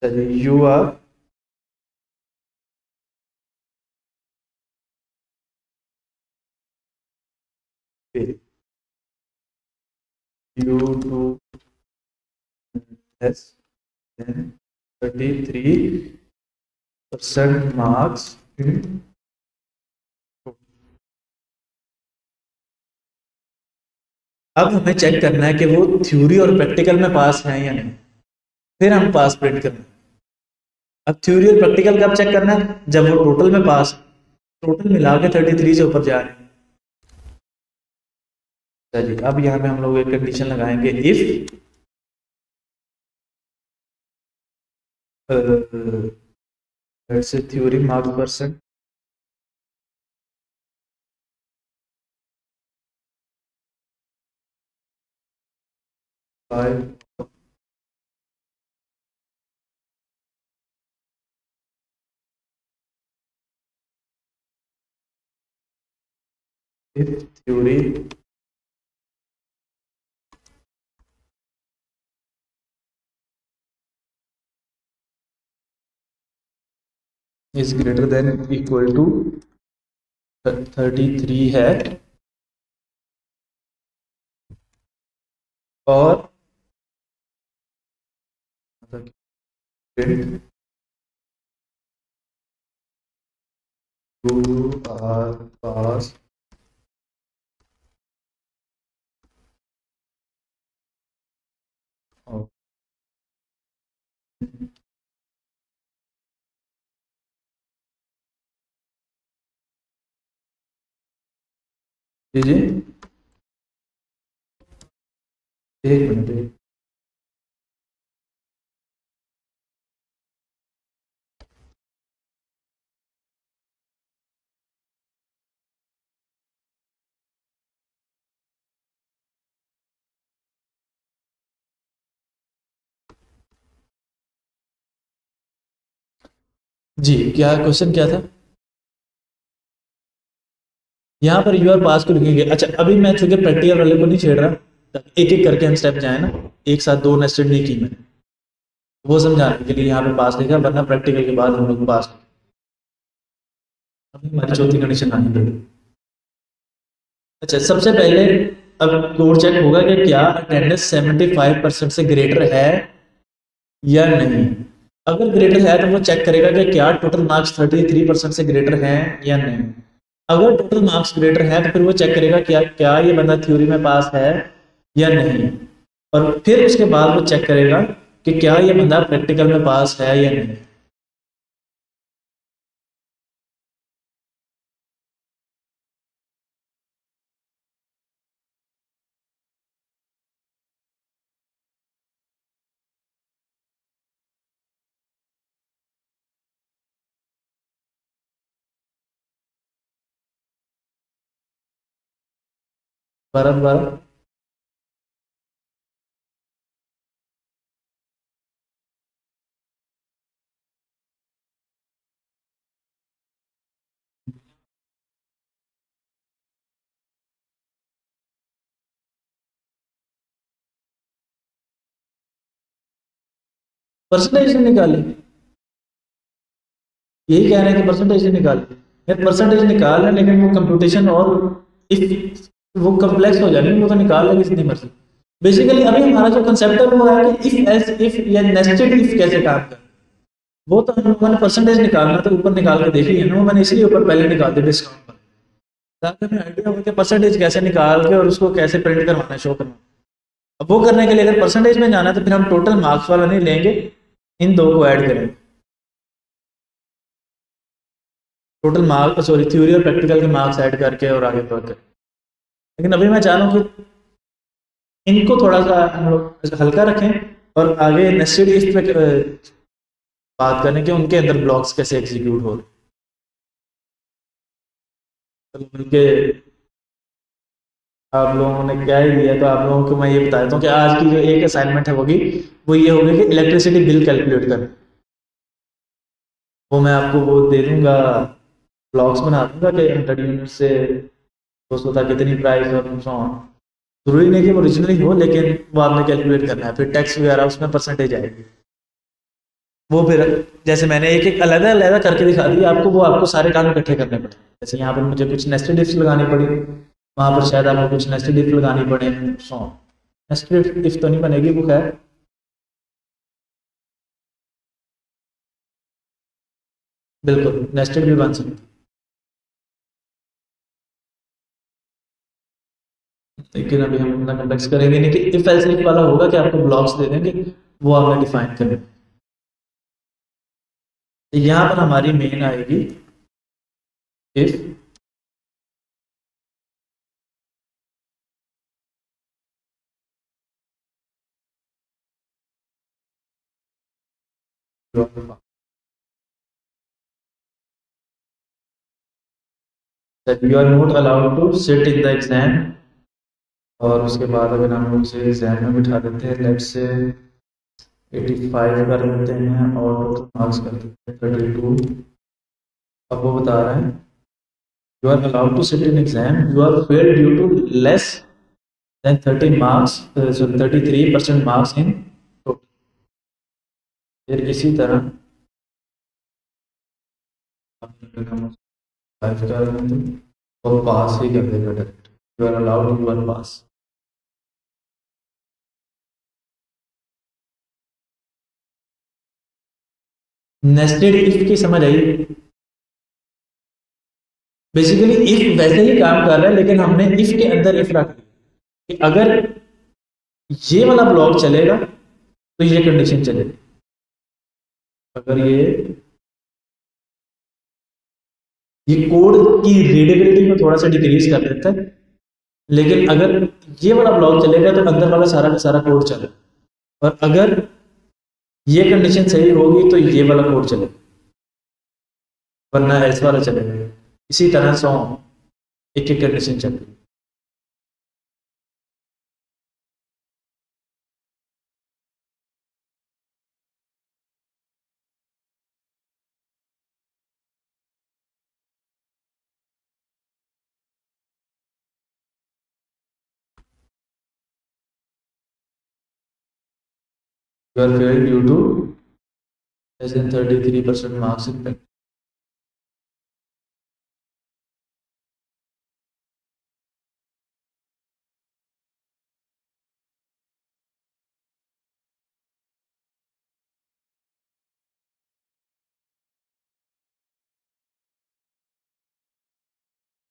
चलिए you are you to as 33% marks in, अब हमें चेक करना है कि वो थ्योरी और प्रैक्टिकल में पास है या नहीं, फिर हम पास प्रिंट करना है। अब थ्योरी और प्रैक्टिकल कब चेक करना है, जब वो टोटल में पास, टोटल मिला के 33 से ऊपर जा रहे हैं। चलिए अब यहाँ पे हम लोग एक कंडीशन लगाएंगे, if let's say theory marks percent, five, if theory is greater than equal to 33 है, और you are pass of जी, एक मिनट, जी क्या क्वेश्चन क्या था, यहाँ पर यू आर पास को लिखेंगे। अच्छा अभी मैं चूंकि प्रैक्टिकल वाले को नहीं छेड़ रहा, एक एक करके हम स्टेप जाए ना, एक साथ दो नेस्टेड नहीं की मैंने, वो समझाने के लिए यहाँ पे पास लिखा, वरना प्रैक्टिकल के बाद हम लोग पास, अभी हमारी चौथी कंडीशन आनी पड़ेगी। अच्छा सबसे पहले अब कोड चेक होगा कि क्या अटेंडेंस 75% से ग्रेटर है या नहीं। अगर ग्रेटर है तो वो चेक करेगा कि क्या टोटल मार्क्स 33% से ग्रेटर हैं या नहीं। अगर टोटल मार्क्स ग्रेटर है तो फिर वो चेक करेगा क्या क्या ये बंदा थ्योरी में पास है या नहीं, और फिर उसके बाद वो चेक करेगा कि क्या ये बंदा प्रैक्टिकल में पास है या नहीं। बराबर, परसेंटेज निकाले, यही कह रहे हैं कि परसेंटेज निकाले, यार परसेंटेज निकाल रहे हैं लेकिन वो कंप्यूटेशन और इफ वो कम्प्लेक्स हो जाएगी, वो तो निकाल लेंगे जितनी मर्जी। बेसिकली अभी हमारा जो कंसेप्ट है वो है कि इफ एज इफ या नेस्टेड इफ कैसे काम कर, वो तो हम लोगों ने परसेंटेज निकालना तो ऊपर निकाल के देख लिया ना, वो मैंने इसलिए ऊपर पहले निकाल दिया डिस्काउंट पर, ताकि हमें आइडिया हो कि परसेंटेज कैसे निकाल के और उसको कैसे प्रिंट करवाना, शो करना। अब वो करने के लिए अगर परसेंटेज में जाना है तो फिर हम टोटल मार्क्स वाला नहीं लेंगे, इन दो को ऐड करेंगे। टोटल मार्क, सॉरी थ्योरी और प्रैक्टिकल के मार्क्स ऐड करके और आगे बढ़ कर। लेकिन अभी मैं चाह रहा हूँ कि इनको थोड़ा सा हम लोग हल्का रखें और आगे नेस्टेड इफ पे बात करें कि उनके अंदर ब्लॉक्स कैसे एग्जीक्यूट हो रहे। तो उनके आप लोगों ने क्या ही दिया, तो आप लोगों को मैं ये बता देता हूँ कि आज की जो एक असाइनमेंट है होगी वो ये होगी कि इलेक्ट्रिसिटी बिल कैलकुलेट करें। वो मैं आपको वो दे दूंगा, ब्लॉग्स बना दूंगा कि 100 यूनिट से 200 तक कितनी प्राइस और सो ऑन। जरूरी नहीं कि वो ओरिजिनली हो, लेकिन वो आपने कैलकुलेट करना है। फिर टैक्स वगैरह उसमें परसेंटेज आएगी, वो फिर जैसे मैंने एक एक अलग अलग करके दिखा दिया आपको, वो आपको सारे काम इकट्ठे करने पड़े। जैसे यहाँ पर मुझे कुछ नेस्टेड इफ्स लगानी पड़ी, वहाँ पर शायद आपको कुछ नेस्टेड इफ लगानी पड़े। सो नेस्टेड इफ तो नहीं बनेगी वो, खैर बिल्कुल नेस्टेड भी बन सकती, लेकिन अभी हम अपना कॉम्प्लेक्स करेंगे नहीं कि इफ एल्स इफ वाला होगा कि आपको ब्लॉक्स दे देंगे, वो आपने डिफाइन करें। यहाँ पर हमारी मेन आएगी if that you are not allowed to sit in the exam। और उसके बाद अगर हम लोग इसे एग्जाम में बिठा देते हैं, लेट्स से 85 कर देते हैं और टोटल मार्क्स कर देते हैं 32। अब वो बता रहे हैं you are allowed to sit in exam, you are failed due to less than 30 marks, sorry 33% marks in total. फिर इसी तरह 5 कर देते और पास ही कर देगा direct, you are allowed, you are pass. Nested if की समझ आई? बेसिकली इफ वैसे ही काम कर रहा है, लेकिन हमने इफ के अंदर इफ रख दिया कि अगर ये वाला ब्लॉक चलेगा तो ये कंडीशन चलेगी, अगर ये कोड की रीडेबिलिटी को थोड़ा सा डिक्रीज कर देता है, लेकिन अगर ये वाला ब्लॉक चलेगा तो अंदर वाला सारा का सारा कोड चलेगा, और अगर ये कंडीशन सही होगी तो ये वाला कोड चलेगा, वरना ऐसा वाला चलेगा। इसी तरह से एक एक कंडीशन चलेगी। You are failed due to less than 33% marks in practice।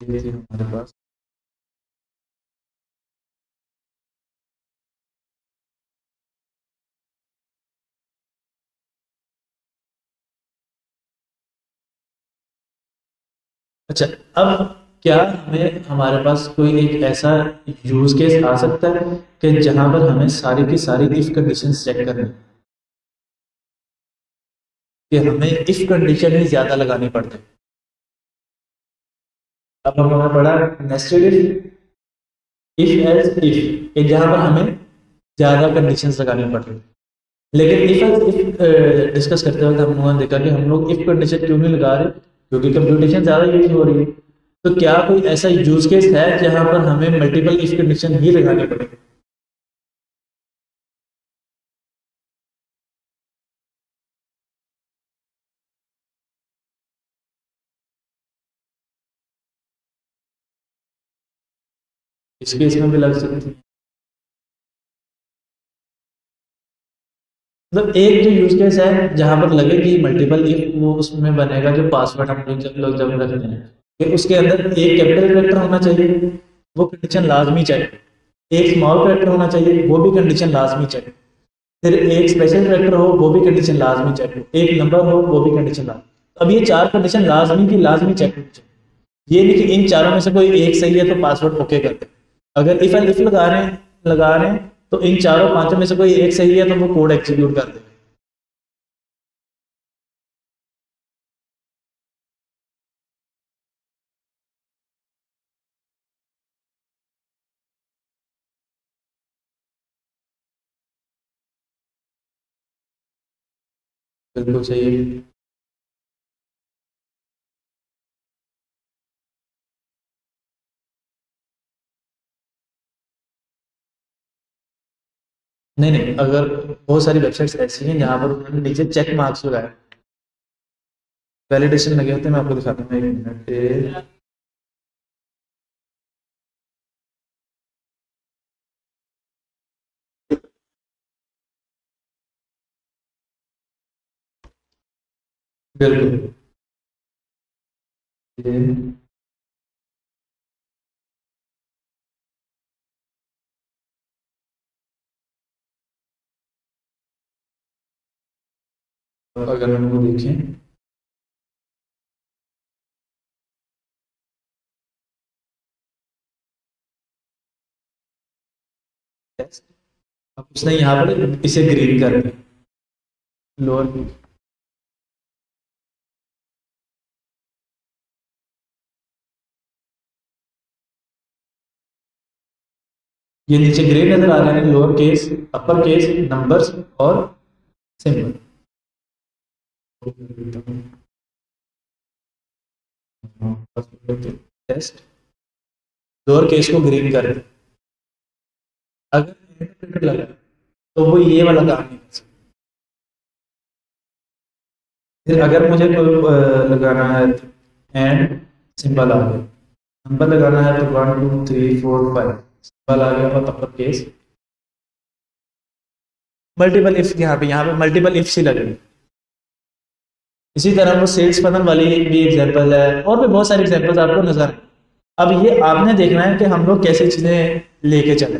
हमारे पास अच्छा, अब क्या हमें हमारे पास कोई एक ऐसा यूज केस आ सकता है कि जहां पर हमें सारी की सारी इफ कंडीशंस चेक करनी, कि हमें इफ कंडीशन ही ज्यादा लगानी पड़ती। अब हमें पढ़ा नेस्टेड इफ एल्स इफ, जहां पर हमें ज्यादा कंडीशंस लगानी पड़ती। लेकिन इफ एल्स इफ डिस्कस करते वक्त हम लोगों ने देखा कि हम लोग इफ कंडीशन क्यों नहीं लगा रहे, क्योंकि कंप्यूटेशन ज्यादा यूज हो रही है। तो क्या कोई ऐसा यूज केस है जहां पर हमें मल्टीपल इफ कंडीशन ही लगानी पड़े? इस केस में भी लग सकती है। मतलब एक जो यूज केस है जहां पर लगे कि मल्टीपल इफ, वो उसमें बनेगा जो पासवर्ड हम लोग जब रखते हैं कि उसके अंदर एक कैपिटल कैरेक्टर होना चाहिए, वो कंडीशन लाजमी चाहिए। एक स्मॉल कैरेक्टर होना चाहिए, वो भी कंडीशन लाजमी चाहिए। फिर एक स्पेशल कैरेक्टर हो, वो भी कंडीशन लाजमी चाहिए। एक नंबर हो, वो भी कंडीशन लाजमी। अब ये 4 कंडीशन लाजमी की लाजमी चेक होनी चाहिए। ये नहीं कि इन चारों में से कोई एक सही है तो पासवर्ड ओके कर दे। अगर इफ एंड इफ लगा रहे हैं तो इन चारों पांचों में से कोई एक सही है तो वो कोड एग्जीक्यूट कर देगा। बिल्कुल सही है। नहीं नहीं, अगर बहुत सारी वेबसाइट्स ऐसी हैं जहां पर उन्होंने नीचे चेक मार्क्स लगाए, वैलिडेशन लगे होते हैं। मैं आपको दिखाता हूँ, एक मिनट। बिल्कुल। ये अगर हम वो देखें, अब उसने यहाँ पर इसे ग्रीन कर दिया लोअर। ये नीचे ग्रे नजर आ रहे हैं, lower case, upper case, numbers और सिंबल। टेस्ट लोअर केस को ग्रीन कर दे। अगर इंटरप्रेटर लगा तो वो ये वाला काम नहीं कर सकता। फिर अगर मुझे कोई लगाना है एंड सिंबल आ गया, नंबर लगाना है तो 1 2 3 4 5, सिंबल आ गया और अपर केस, मल्टीपल इफ, यहाँ पे मल्टीपल इफ सी लगेगी। इसी तरह वो सेल्स फनल वाली भी एग्जांपल है, और भी बहुत सारे एग्जांपल्स आपको नजर आए। अब ये आपने देखना है कि हम लोग कैसी चीजें लेके चले।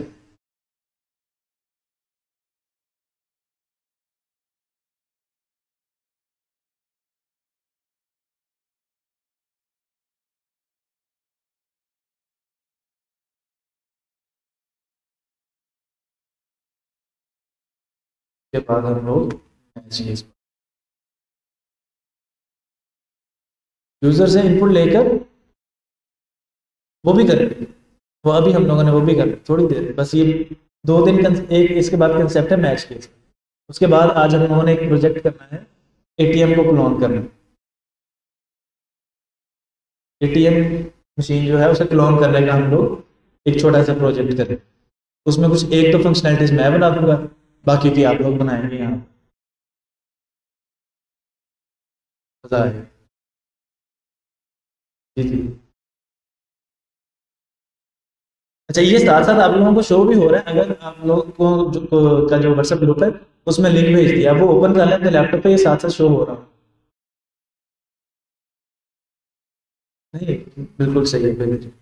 के बाद हम लोग यूजर से इनपुट लेकर वो भी करेंगे। वो अभी हम लोगों ने वो भी कर थोड़ी देर, बस ये 2 दिन एक इसके बाद कंसेप्ट है मैच केस। उसके बाद आज हम लोगों ने एक प्रोजेक्ट करना है, एटीएम को क्लोन करना। एटीएम मशीन जो है उसे क्लोन करने का हम लोग एक छोटा सा प्रोजेक्ट करें। उसमें कुछ एक तो फंक्शनैलिटीज मैं बना दूंगा, बाकी की आप लोग बनाएंगे यहाँ। मजा आएगा। जी जी। अच्छा, ये साथ साथ आप लोगों को शो भी हो रहा है। अगर आप लोगों को का जो व्हाट्सएप ग्रुप है उसमें लिंक भेज दिया, वो ओपन कर लेते लैपटॉप पे, ये साथ साथ शो हो रहा है। नहीं, बिल्कुल सही है, बिल्कुल।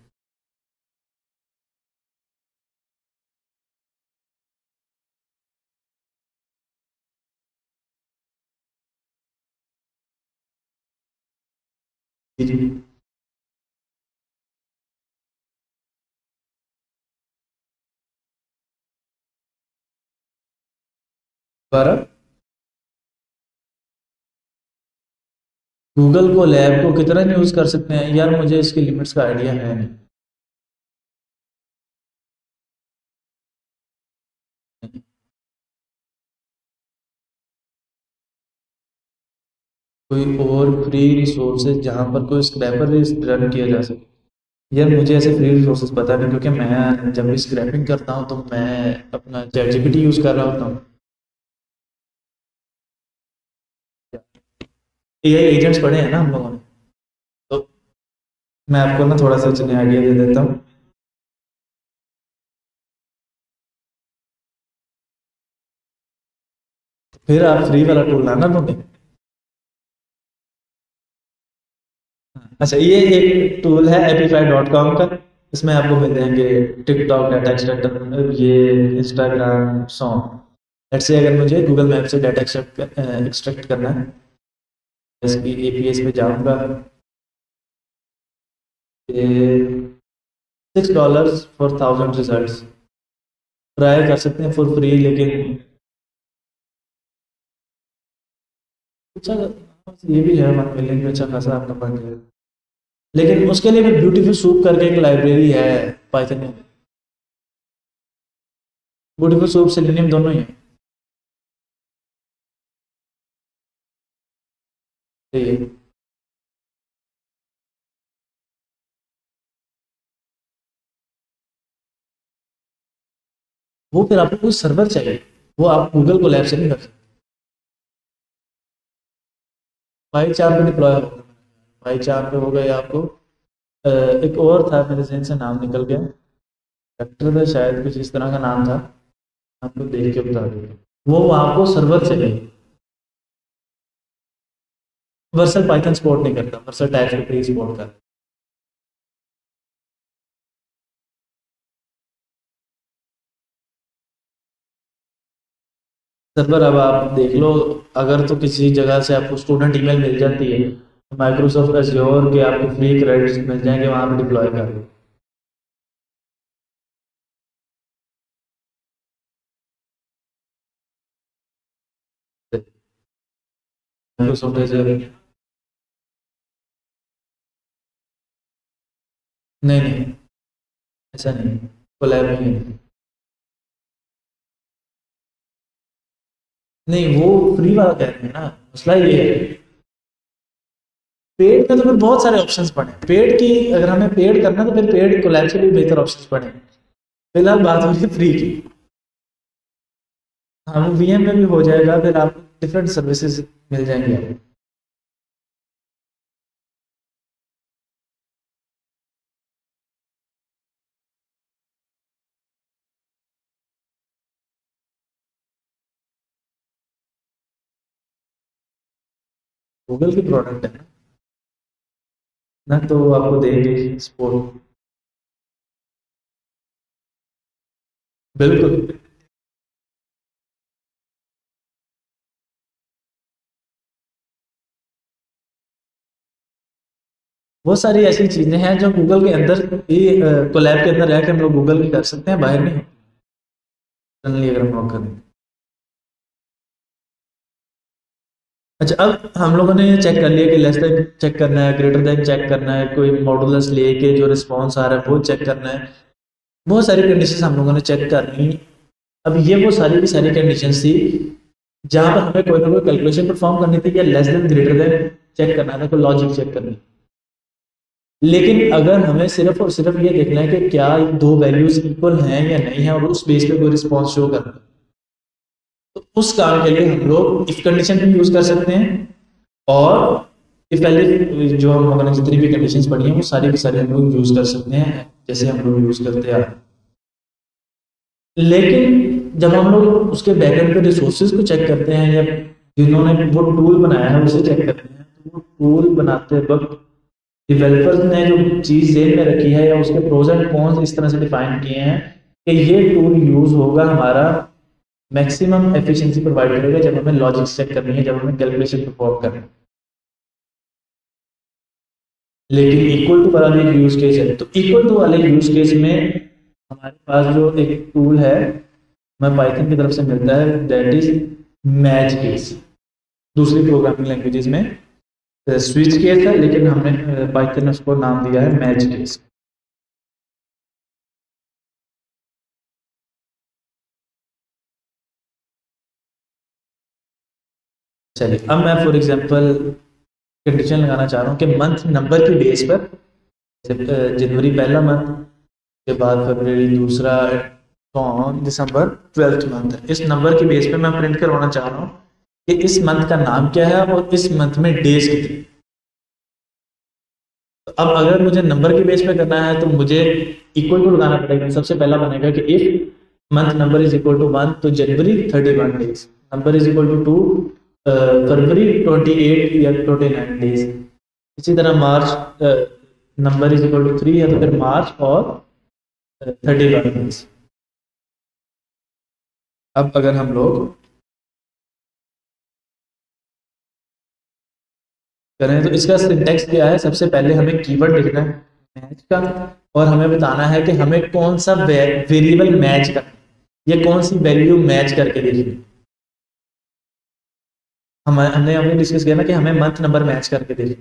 जी जी। दोबारा। गूगल को लैब को कितना यूज कर सकते हैं यार, मुझे इसकी लिमिट्स का आइडिया है नहीं। कोई और फ्री रिसोर्सेज जहाँ पर कोई स्क्रैपर रन किया जा सके? यार मुझे ऐसे फ्री रिसोर्सेज पता नहीं, क्योंकि मैं जब भी स्क्रैपिंग करता हूँ तो मैं अपना चैट जीपीटी यूज कर रहा होता हूँ। एआई एजेंट्स पढ़े हैं ना हम लोगों ने, तो मैं आपको ना थोड़ा सा चलिए आइडिया दे देता हूँ। फिर आप फ्री वाला टूल लाना ढूंढे। अच्छा, ये एक टूल है epify.com का। इसमें आपको मिल जाएंगे टिकटॉक डाटा एक्सट्रैक्टर, ये इंस्टाग्राम सॉन्ग। लेट्स से अगर मुझे गूगल मैप से डाटा एक्सट्रैक्ट करना है, इसकी APS पे जाऊंगा, $6 फॉर 1000 रिजल्ट्स, ट्राई कर सकते हैं फॉर फ्री, लेकिन अच्छा ये भी है 1 मिलियन में अच्छा खासा आपका बन जाएगा। लेकिन उसके लिए फिर ब्यूटीफुल सूप करके एक लाइब्रेरी है पाइथन में, ब्यूटीफुल सूप सेलेनियम दोनों ही है। सही है। वो फिर आपको कोई सर्वर चाहिए, वो आप गूगल को लैब से नहीं कर सकते। पाई चार पे डिप्लॉय होगा, पाई चार पे हो गए आपको। एक और था मेरे जहन से नाम निकल गया, डॉक्टर था शायद, कुछ इस तरह का नाम था, आपको देख के बता दूंगा। वो आपको सर्वर चाहिए। वर्सल पाइथन सपोर्ट नहीं करता, वर्सल टाइप ही सपोर्ट करता। सर्वर अब आप देख लो, अगर तो किसी जगह से आपको स्टूडेंट ईमेल मिल जाती है, माइक्रोसॉफ्ट एज्योर के आपको फ्री क्रेडिट्स मिल जाएंगे, वहाँ पे डिप्लॉय कर लो। माइक्रोसॉफ्ट एज्योर, नहीं नहीं, ऐसा नहीं, कोलैब नहीं है। नहीं वो फ्री वाला कह रहे हैं ना, मसला ये है। पेड में तो फिर बहुत सारे ऑप्शंस पड़े, पेड की अगर हमें पेड करना है तो फिर पेड कोलैब से भी बेहतर ऑप्शंस पड़े। फिलहाल बात हो रही है फ्री की। हाँ वो VM में भी हो जाएगा, फिर आपको डिफरेंट सर्विसेज मिल जाएंगे आपको। गूगल की प्रोडक्ट है ना, तो आपको देंगे सपोर्ट। बिल्कुल। बहुत सारी ऐसी चीजें हैं जो गूगल के अंदर ही, कोलैब के अंदर रह के हम लोग गूगल की कर सकते हैं, बाहर नहीं। जनरली अगर हम लोग करें। अच्छा अब हम लोगों ने चेक कर लिया कि लेस देन चेक करना है, ग्रेटर देन चेक करना है, कोई मॉडुलस लेके जो रिस्पॉन्स आ रहा है वो चेक करना है। बहुत सारी कंडीशन हम लोगों ने चेक करनी। अब ये वो सारी की सारी कंडीशन थी जहां पर हमें कोई ना कोई कैलकुलेशन परफॉर्म करनी थी, या less than greater than check करना था, कोई लॉजिक चेक करनी। लेकिन अगर हमें सिर्फ और सिर्फ ये देखना है कि क्या दो वैल्यूज इक्वल हैं या नहीं है, और उस बेस पे कोई रिस्पॉन्स शो करना है, तो उस काम के लिए हम लोग इफ कंडीशन भी यूज कर सकते हैं, और इफ पहले जो हम लोगों ने जितनी भी कंडीशंस पढ़ी हैं वो सारी की सारी हम लोग यूज कर सकते हैं, जैसे हम लोग यूज करते हैं। लेकिन जब हम लोग उसके बैकएंड पे रिसोर्सेज को चेक करते हैं, या जिन्होंने वो टूल बनाया है उसे चेक करते हैं, तो वो टूल बनाते वक्त डेवलपर्स ने जो चीज जेल में रखी है, या उसके प्रोज एंड कॉन्स इस तरह से डिफाइन किए हैं कि ये टूल यूज होगा हमारा मैक्सिमम एफिशिएंसी प्रोवाइड करेगा जब हमें लॉजिक चेक करनी है, जब हमें कैलकुलेशन परफॉर्म करना है। लेकिन इक्वल टू वाला एक यूज केस है, तो इक्वल टू वाले यूज केस में हमारे पास जो एक टूल है, हमें पाइथन की तरफ से मिलता है, दैट इज मैच केस। दूसरी प्रोग्रामिंग लैंग्वेजेस में स्विच केस है, लेकिन हमने पाइथन ने उसको नाम दिया है मैच केस। चलिए अब मैं फॉर एग्जांपल कंडीशन लगाना चाह रहा हूँ कि मंथ नंबर की बेस पर, जनवरी पहला मंथ के बाद फरवरी दूसरा, दिसंबर 12th मंथ है, इस नंबर की बेस पे मैं प्रिंट करवाना चाह रहा हूँ कि इस मंथ का नाम क्या है और इस मंथ में डेज कितनी। तो अब अगर मुझे नंबर की बेस पे करना है तो मुझे इक्वल टू लगाना पड़ेगा। सबसे पहला बनेगा कि if month number is equal to 1, तो जनवरी 31 days, number is equal to 2, फरवरी 28 या 29 डेज। इसी तरह मार्च नंबर इज इक्वल टू 3 है, तो फिर मार्च और 31 डेज। अब अगर हम लोग करें तो इसका सिंटेक्स क्या है, सबसे पहले हमें कीवर्ड लिखना है मैच का, और हमें बताना है कि हमें कौन सा वेरिएबल मैच करना है या कौन सी वैल्यू मैच करके देखनी है। हमने हमने डिस्कस किया ना कि हमें मंथ नंबर मैच करके देखना है।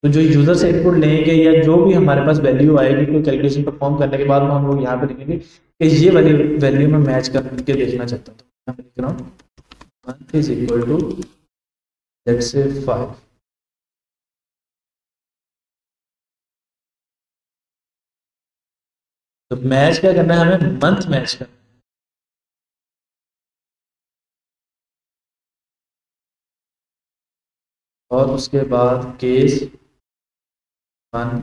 तो जो यूजर से इनपुट लेंगे या जो भी हमारे पास वैल्यू आएगी कोई कैलकुलेशन परफॉर्म करने के बाद में हम लोग यहाँ पे लिखेंगे कि ये वाली वैल्यू में मैच करके देखना चाहता हूँ। तो यहाँ पे लिख रहा हूँ month is equal to let's say 5। तो मैच क्या करना है, हमें मंथ मैच करना है। और उसके बाद केस 1।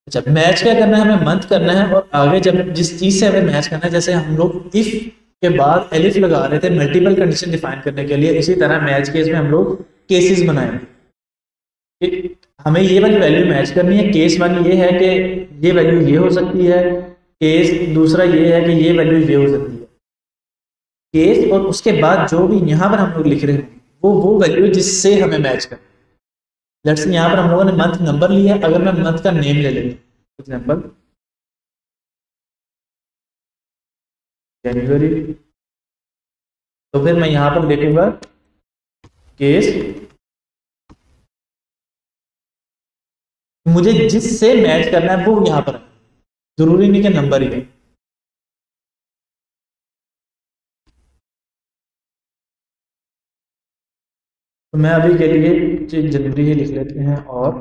अच्छा, मैच क्या करना है, हमें मंथ करना है, और आगे जब जिस चीज से हमें मैच करना है, जैसे हम लोग इफ के बाद एलिफ लगा रहे थे मल्टीपल कंडीशन डिफाइन करने के लिए, इसी तरह मैच केस में हम लोग केसेस बनाएंगे कि हमें ये वाली वैल्यू मैच करनी है। केस वन ये है कि ये वैल्यू ये हो सकती है, केस दूसरा ये है कि ये वैल्यू ये हो सकती है। केस और उसके बाद जो भी यहाँ पर हम लोग लिख रहे हैं वो वैल्यू जिससे हमें मैच कर। लेट्स यहाँ पर हम लोगों ने मंथ नंबर लिया, अगर मैं मंथ का नेम ले लेता हूँ एग्जाम्पल जनवरी, तो फिर मैं यहाँ पर लिखूंगा केस, मुझे जिससे मैच करना है वो यहाँ पर है, जरूरी नहीं कि नंबर ही है। तो मैं अभी के लिए जनवरी ही लिख लेते हैं, और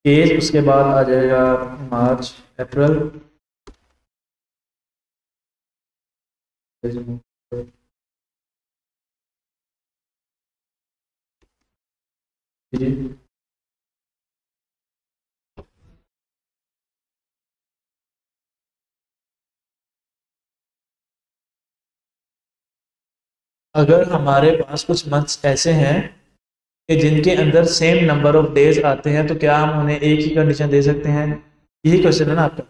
केस उसके बाद आ जाएगा मार्च अप्रैल। जी, अगर हमारे पास कुछ मंथ्स ऐसे हैं कि जिनके अंदर सेम नंबर ऑफ डेज आते हैं, तो क्या हम उन्हें एक ही कंडीशन दे सकते हैं? यही क्वेश्चन है ना आपका?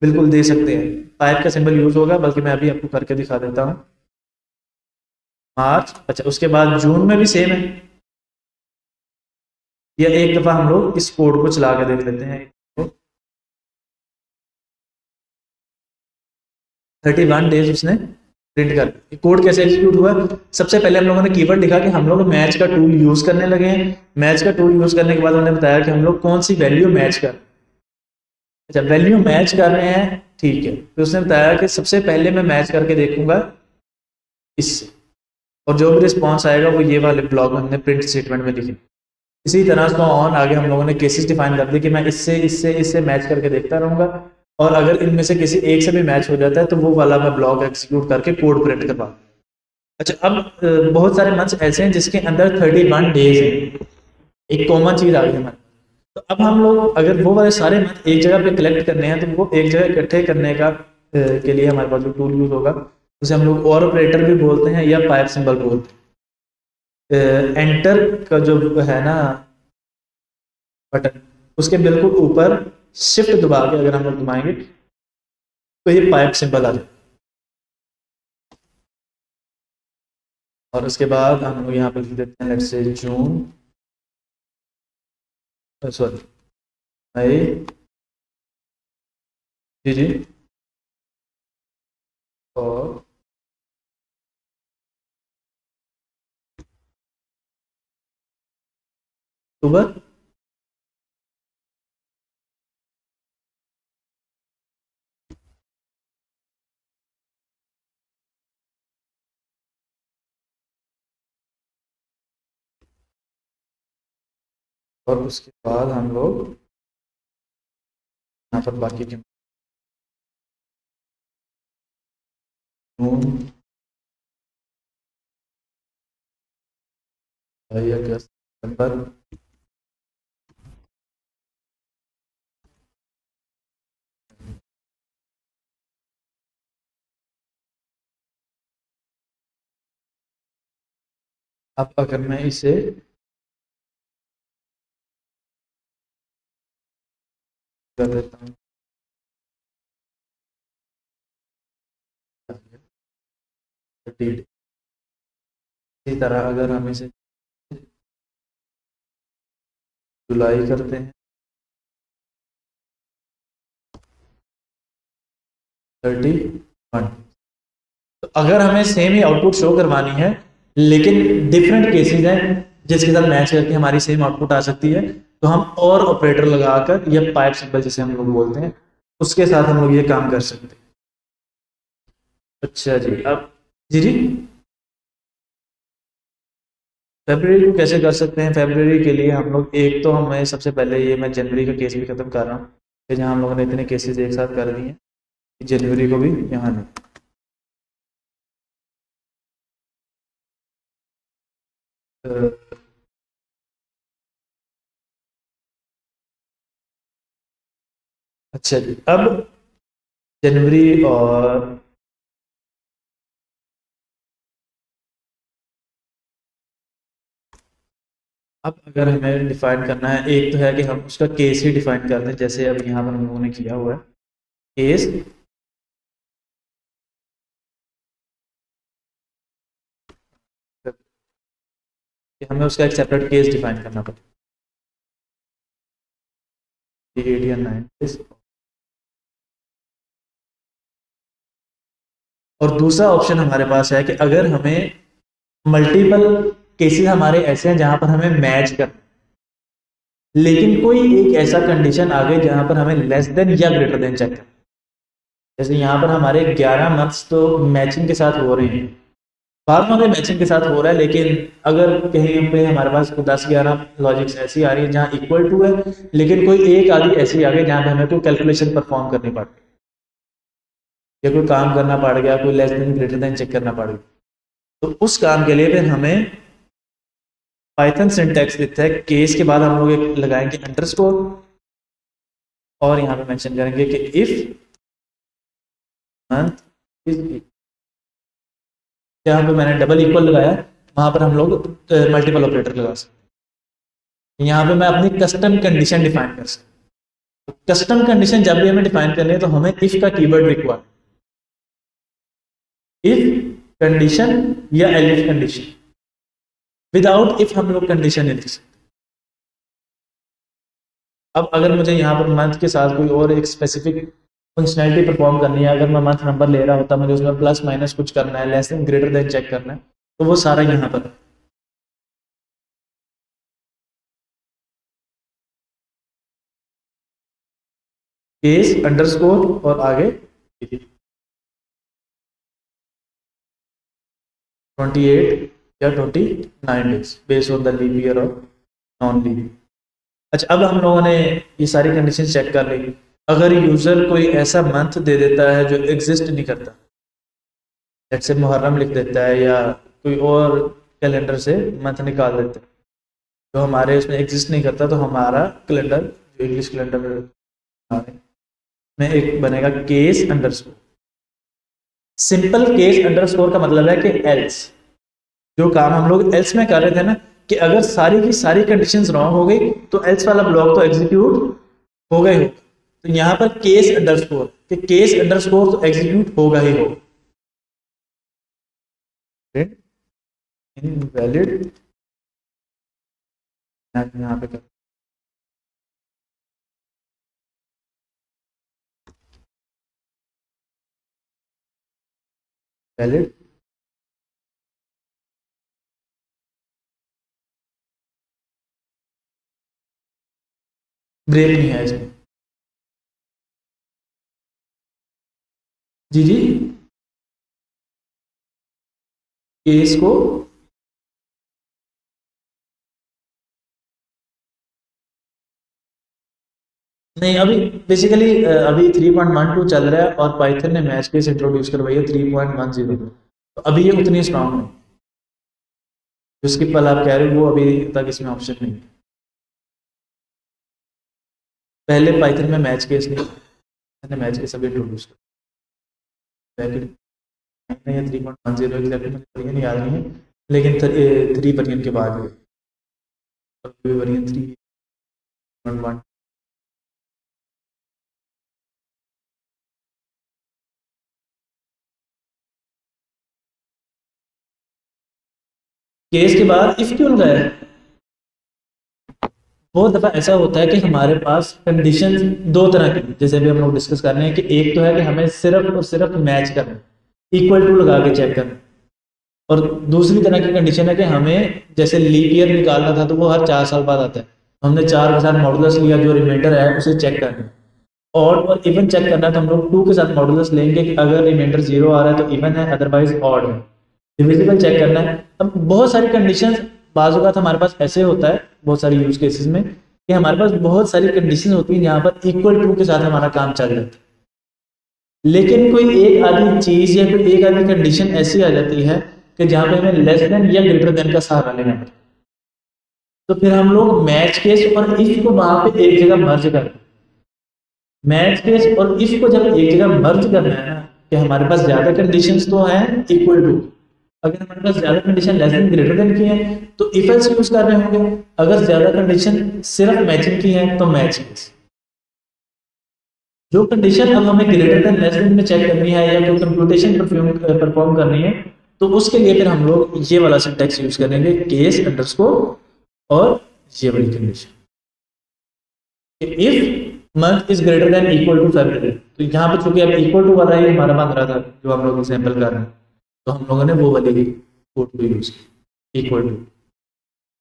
बिल्कुल दे सकते हैं। पाइप का सिंबल यूज होगा, बल्कि मैं अभी आपको करके दिखा देता हूँ। मार्च, अच्छा उसके बाद जून में भी सेम है, या एक दफा हम लोग इस कोड को चला के देख लेते हैं। 31 डेज उसने प्रिंट कर, कोड कैसे एग्जीक्यूट हुआ? सबसे पहले हम लोगों ने कीवर्ड लिखा कि हम लोग मैच का टूल यूज करने लगे हैं। मैच का टूल यूज करने के बाद उन्होंने बताया कि हम लोग कौन सी वैल्यू मैच कर, अच्छा वैल्यू मैच कर रहे हैं, ठीक है। तो उसने बताया कि सबसे पहले मैं मैच करके देखूंगा इससे, और जो भी रिस्पॉन्स आएगा वो ये वाले ब्लॉक में हमने प्रिंट स्टेटमेंट में लिखे। इसी तरह से ऑन आगे हम लोगों ने केसेस डिफाइन कर दी कि मैं इससे इससे इससे मैच करके देखता रहूंगा, और अगर इनमें से किसी एक से भी मैच हो जाता है तो वो वाला मैं ब्लॉक एग्जीक्यूट करके कोड प्रिंट करवा। अच्छा, अब बहुत सारे मंथ्स ऐसे हैं जिसके अंदर 31 डेज हैं, एक कॉमन चीज आ गई हमारे। तो अब हम लोग अगर वो वाले सारे मंथ एक जगह पे कलेक्ट करने हैं, तो वो एक जगह इकट्ठे करने का के लिए हमारे पास जो टूल यूज होगा उसे हम लोग और ऑपरेटर भी बोलते हैं या पाइप सिंबल बोलते हैं। एंटर का जो है ना बटन, उसके बिल्कुल ऊपर शिफ्ट दबा के अगर हम लोग घुमाएंगे तो ये पाइप सिंबल आ जाए, और उसके बाद हम लोग यहाँ पर लिख देते हैं लेट्स से जून, सॉरी मई, जी जी, और अक्टूबर, और उसके बाद हम लोग यहाँ पर बाकी के जून, जुलाई, अगस्त, सितंबर। अब अगर मैं इसे कर देता हूँ 30 days। इसी तरह अगर हम इसे जुलाई करते हैं 31। तो अगर हमें सेम ही आउटपुट शो करवानी है लेकिन डिफरेंट केसेस हैं जिसके साथ मैच करके हमारी सेम आउटपुट आ सकती है, तो हम और ऑपरेटर लगाकर या पाइप सिंबल जिसे हम लोग बोलते हैं उसके साथ हम लोग ये काम कर सकते हैं। अच्छा जी, अब जी जी फेब्रुअरी को कैसे कर सकते हैं? फेब्रुअरी के लिए हम लोग एक तो हमें सबसे पहले ये मैं जनवरी का केस भी खत्म कर रहा हूँ कि जहाँ हम लोगों ने इतने केसेस एक साथ कर दिए हैं, जनवरी को भी यहाँ नहीं। अच्छा जी, अब जनवरी और अब अगर हमें डिफाइन करना है, एक तो है कि हम उसका केस ही डिफाइन करते हैं जैसे अब यहाँ पर हम लोगों ने किया हुआ है केस। कि हमें उसका एक सेपरेट केस डिफाइन करना पड़ेगा 8 या 9 days। और दूसरा ऑप्शन हमारे पास है कि अगर हमें मल्टीपल केसेस हमारे ऐसे हैं जहां पर हमें मैच कर, लेकिन कोई एक ऐसा कंडीशन आ गई जहां पर हमें लेस देन या ग्रेटर देन चेक करना। जैसे यहाँ पर हमारे 11 मंथ्स तो मैचिंग के साथ हो रहे हैं, बाद में मैचिंग के साथ हो रहा है, लेकिन अगर कहीं पे हमारे पास 10-11 लॉजिक्स ऐसी आ रही है जहाँ इक्वल टू है लेकिन कोई एक आदि ऐसी आ गई जहाँ पे हमें कोई कैलकुलेशन परफॉर्म करनी पड़ रही या कोई काम करना पड़ गया, कोई less than greater than check करना पड़ गया, तो उस काम के लिए फिर हमें पाइथन सिंटैक्स लिखता है। केस के बाद हम लोग एक लगाएंगे अंडरस्कोर और यहाँ पे मेंशन करेंगे कि इफ मंथ इज, जहाँ पे मैंने डबल इक्वल लगाया वहां पर हम लोग मल्टीपल ऑपरेटर लगा सकते हैं। यहाँ पे मैं अपनी कस्टम कंडीशन डिफाइन कर सकता हूँ। कस्टम कंडीशन जब भी हमें डिफाइन करनी है तो हमें इफ का कीवर्ड रिक्वायर, इफ कंडीशन या एलिफ कंडीशन, विदाउट इफ हम लोग कंडीशन नहीं लिख सकते। अब अगर मुझे यहाँ पर मंथ के साथ कोई और एक स्पेसिफिक फंक्शनैलिटी परफॉर्म करनी है, अगर मैं मंथ नंबर ले रहा होता, मुझे उसमें प्लस माइनस कुछ करना है, less than greater than check करना है, तो वो सारा यहाँ पर केस अंडरस्कोर और आगे 28 या 29 days based on the leap year और नॉन लीप। अच्छा, अब हम लोगों ने ये सारी कंडीशन चेक कर ली। अगर यूजर कोई ऐसा मंथ दे देता है जो एग्जिस्ट नहीं करता, जैसे मुहर्रम लिख देता है या कोई और कैलेंडर से मंथ निकाल देता है जो हमारे उसमें एग्जिस्ट नहीं करता, तो हमारा कैलेंडर जो इंग्लिश कैलेंडर में एक बनेगा case underscore. Simple case underscore का मतलब है कि एल्स, जो काम हम लोग एल्स में कर रहे थे ना, कि अगर सारी की सारी कंडीशंस रॉन्ग हो गई तो एल्स वाला ब्लॉक तो एग्जीक्यूट होगा ही होगा। तो यहाँ पर केस अंडरस्कोर, कि केस अंडरस्कोर तो एग्जीक्यूट होगा ही होगा। इनवैलिड यहाँ पे वैलिड ब्रेक नहीं है इसमें। जी जी, केस को नहीं, अभी बेसिकली अभी 3.12 चल रहा है और पाइथन ने मैच केस इंट्रोड्यूस करवाई है 3.10, तो अभी ये उतनी स्ट्रांग नहीं जिसकी पल आप कह रहे हो, वो अभी तक इसमें ऑप्शन नहीं है। पहले पाइथन में मैच केस नहीं, मैंने मैच केस अभी इंट्रोड्यूस किया या 3.10 एग्जैक्टली मुझे वर्जन याद नहीं है, लेकिन 3 वर्जन के बाद वर्जन 3.1 केस के बाद इफ क्यों लगाया? बहुत दफा ऐसा होता है कि हमारे पास कंडीशन दो तरह की, जैसे अभी हम लोग डिस्कस कर रहे हैं कि एक तो है कि हमें सिर्फ और सिर्फ मैच करना, इक्वल टू लगा के चेक करना, और दूसरी तरह की कंडीशन है कि हमें जैसे लीप ईयर निकालना था तो वो हर 4 साल बाद आता है, हमने 4 के साथ मॉडुलस लिया, जो रिमाइंडर है उसे चेक करना है। ऑड और इवन चेक करना है तो हम लोग 2 के साथ मॉडुलस लेंगे कि अगर रिमाइंडर 0 आ रहा है तो इवन है, अदरवाइज ऑड है। डिविजिबल चेक करना है। अब बहुत सारी कंडीशन, बाजू का हमारे पास ऐसे होता है बहुत सारी यूज केसेस में कि हमारे पास बहुत सारी कंडीशन होती है जहाँ पर इक्वल टू के साथ हमारा काम चल जाता है, लेकिन कोई एक आधी चीज या कोई एक आधी कंडीशन ऐसी आ जाती है कि जहाँ पे हमें लेस देन या ग्रेटर देन का सहारा लेना पड़ता है। तो फिर हम लोग मैच केस और इफ को वहां पे एक जगह मर्ज करते हैं। मैच केस और इफ को जब एक जगह मर्ज करना है ना, कि हमारे पास ज्यादा कंडीशंस तो हैं इक्वल टू, अगर हमारे पास ज्यादा condition less than greater then की है तो इफ एल्स यूज कर रहे होंगे, अगर ज्यादा कंडीशन सिर्फ मैचिंग की है तो मैच केस। जो कंडीशन अब हमें ग्रेटर देन लेस देन में चेक करनी है या कोई कंप्यूटेशन परफॉर्म करनी है, तो उसके लिए फिर हम लोग ये वाला सिंटैक्स यूज करेंगे, केस अंडरस्कोर और ये वाली condition, if month is greater than equal to February. तो यहाँ पे चूंकि अब इक्वल टू वाला ही हमारा बन रहा था जो हम लोग एग्जाम्पल कर रहे हैं, तो हम लोगों ने वो वाली कोड को यूज किया, इक्वल टू।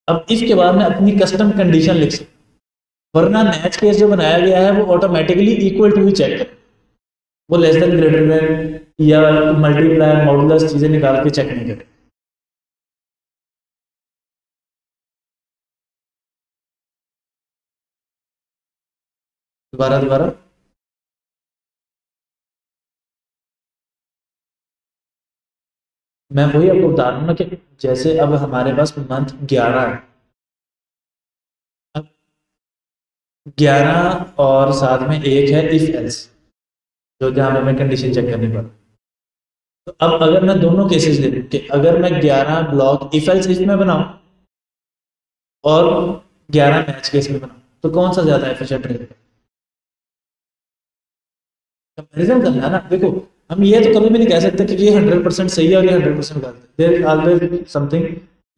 अब इसके बाद मैं अपनी कस्टम कंडीशन लिख सकता, वरना मैच केस जो बनाया गया है वो ऑटोमेटिकली इक्वल टू ही चेक करे, वो लेस देन ग्रेटर देन या मल्टीप्लाई मॉडुलस चीजें निकाल के चेक नहीं करे। दोबारा दोबारा, मैं वही आपको बता रहा हूँ ना कि जैसे अब हमारे पास मंथ 11 है, अब 11 और साथ में एक है इफ एल्स, जो जहां पे हमें कंडीशन चेक करनी पड़ती। तो अब अगर मैं दोनों केसेस ले लूं कि अगर मैं 11 ब्लॉक इफ एल्स इफ में बनाऊं और 11 मैच केस में बनाऊं, तो कौन सा ज्यादा एफिशिएंट रहेगा? कंपेरिजन करना है ना। देखो, हम ये तो कभी भी नहीं कह सकते कि ये 100% सही है और ये 100% गलत है, देयर ऑलवेज समथिंग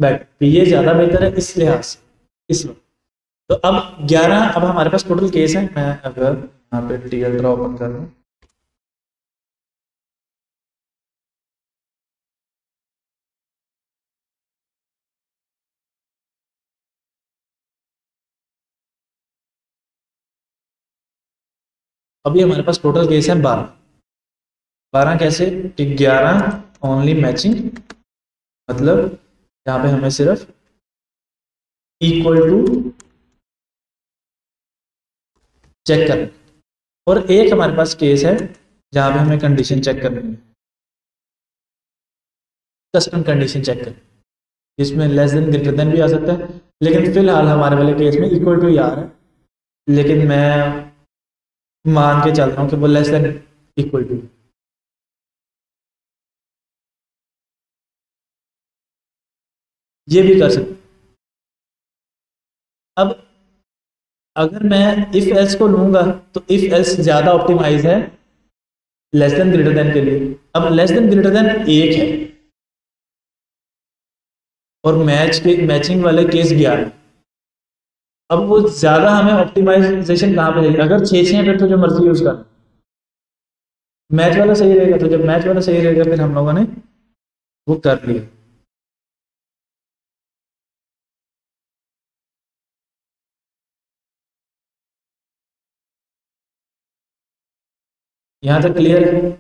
बैड, ये ज्यादा बेहतर है इस लिहाज से, इस वक्त। तो अब 11, अब हमारे पास टोटल केस है, मैं अगर यहाँ पे टीएल ड्रा ओपन कर लूँ, अभी हमारे पास टोटल केस है 12। 12 कैसे कि 11 ओनली मैचिंग, मतलब यहाँ पे हमें सिर्फ इक्वल टू चेक करना, और एक हमारे पास केस है जहाँ पे हमें कंडीशन चेक करनी है, कस्टम कंडीशन चेक करनी, जिसमें लेस देन ग्रेटर देन भी आ सकता है, लेकिन फिलहाल हमारे वाले केस में इक्वल टू ही आ रहा है, लेकिन मैं मान के चल रहा हूँ कि वो लेस देन इक्वल टू। ये भी कर सकते। अब अगर मैं इफ एल्स को लूंगा तो इफ एल्स ज्यादा ऑप्टिमाइज है लेस देन ग्रेटर देन के लिए। अब लेस देन ग्रेटर देन एक है और मैच के मैचिंग वाले केस 11। अब वो ज्यादा हमें ऑप्टिमाइजेशन कहाँ पे देगा? अगर 6 6 है फिर तो जो मर्जी यूज कर, मैच वाला सही रहेगा, तो जब मैच वाला सही रहेगा फिर हम लोगों ने वो कर लिया। यहाँ तक क्लियर है?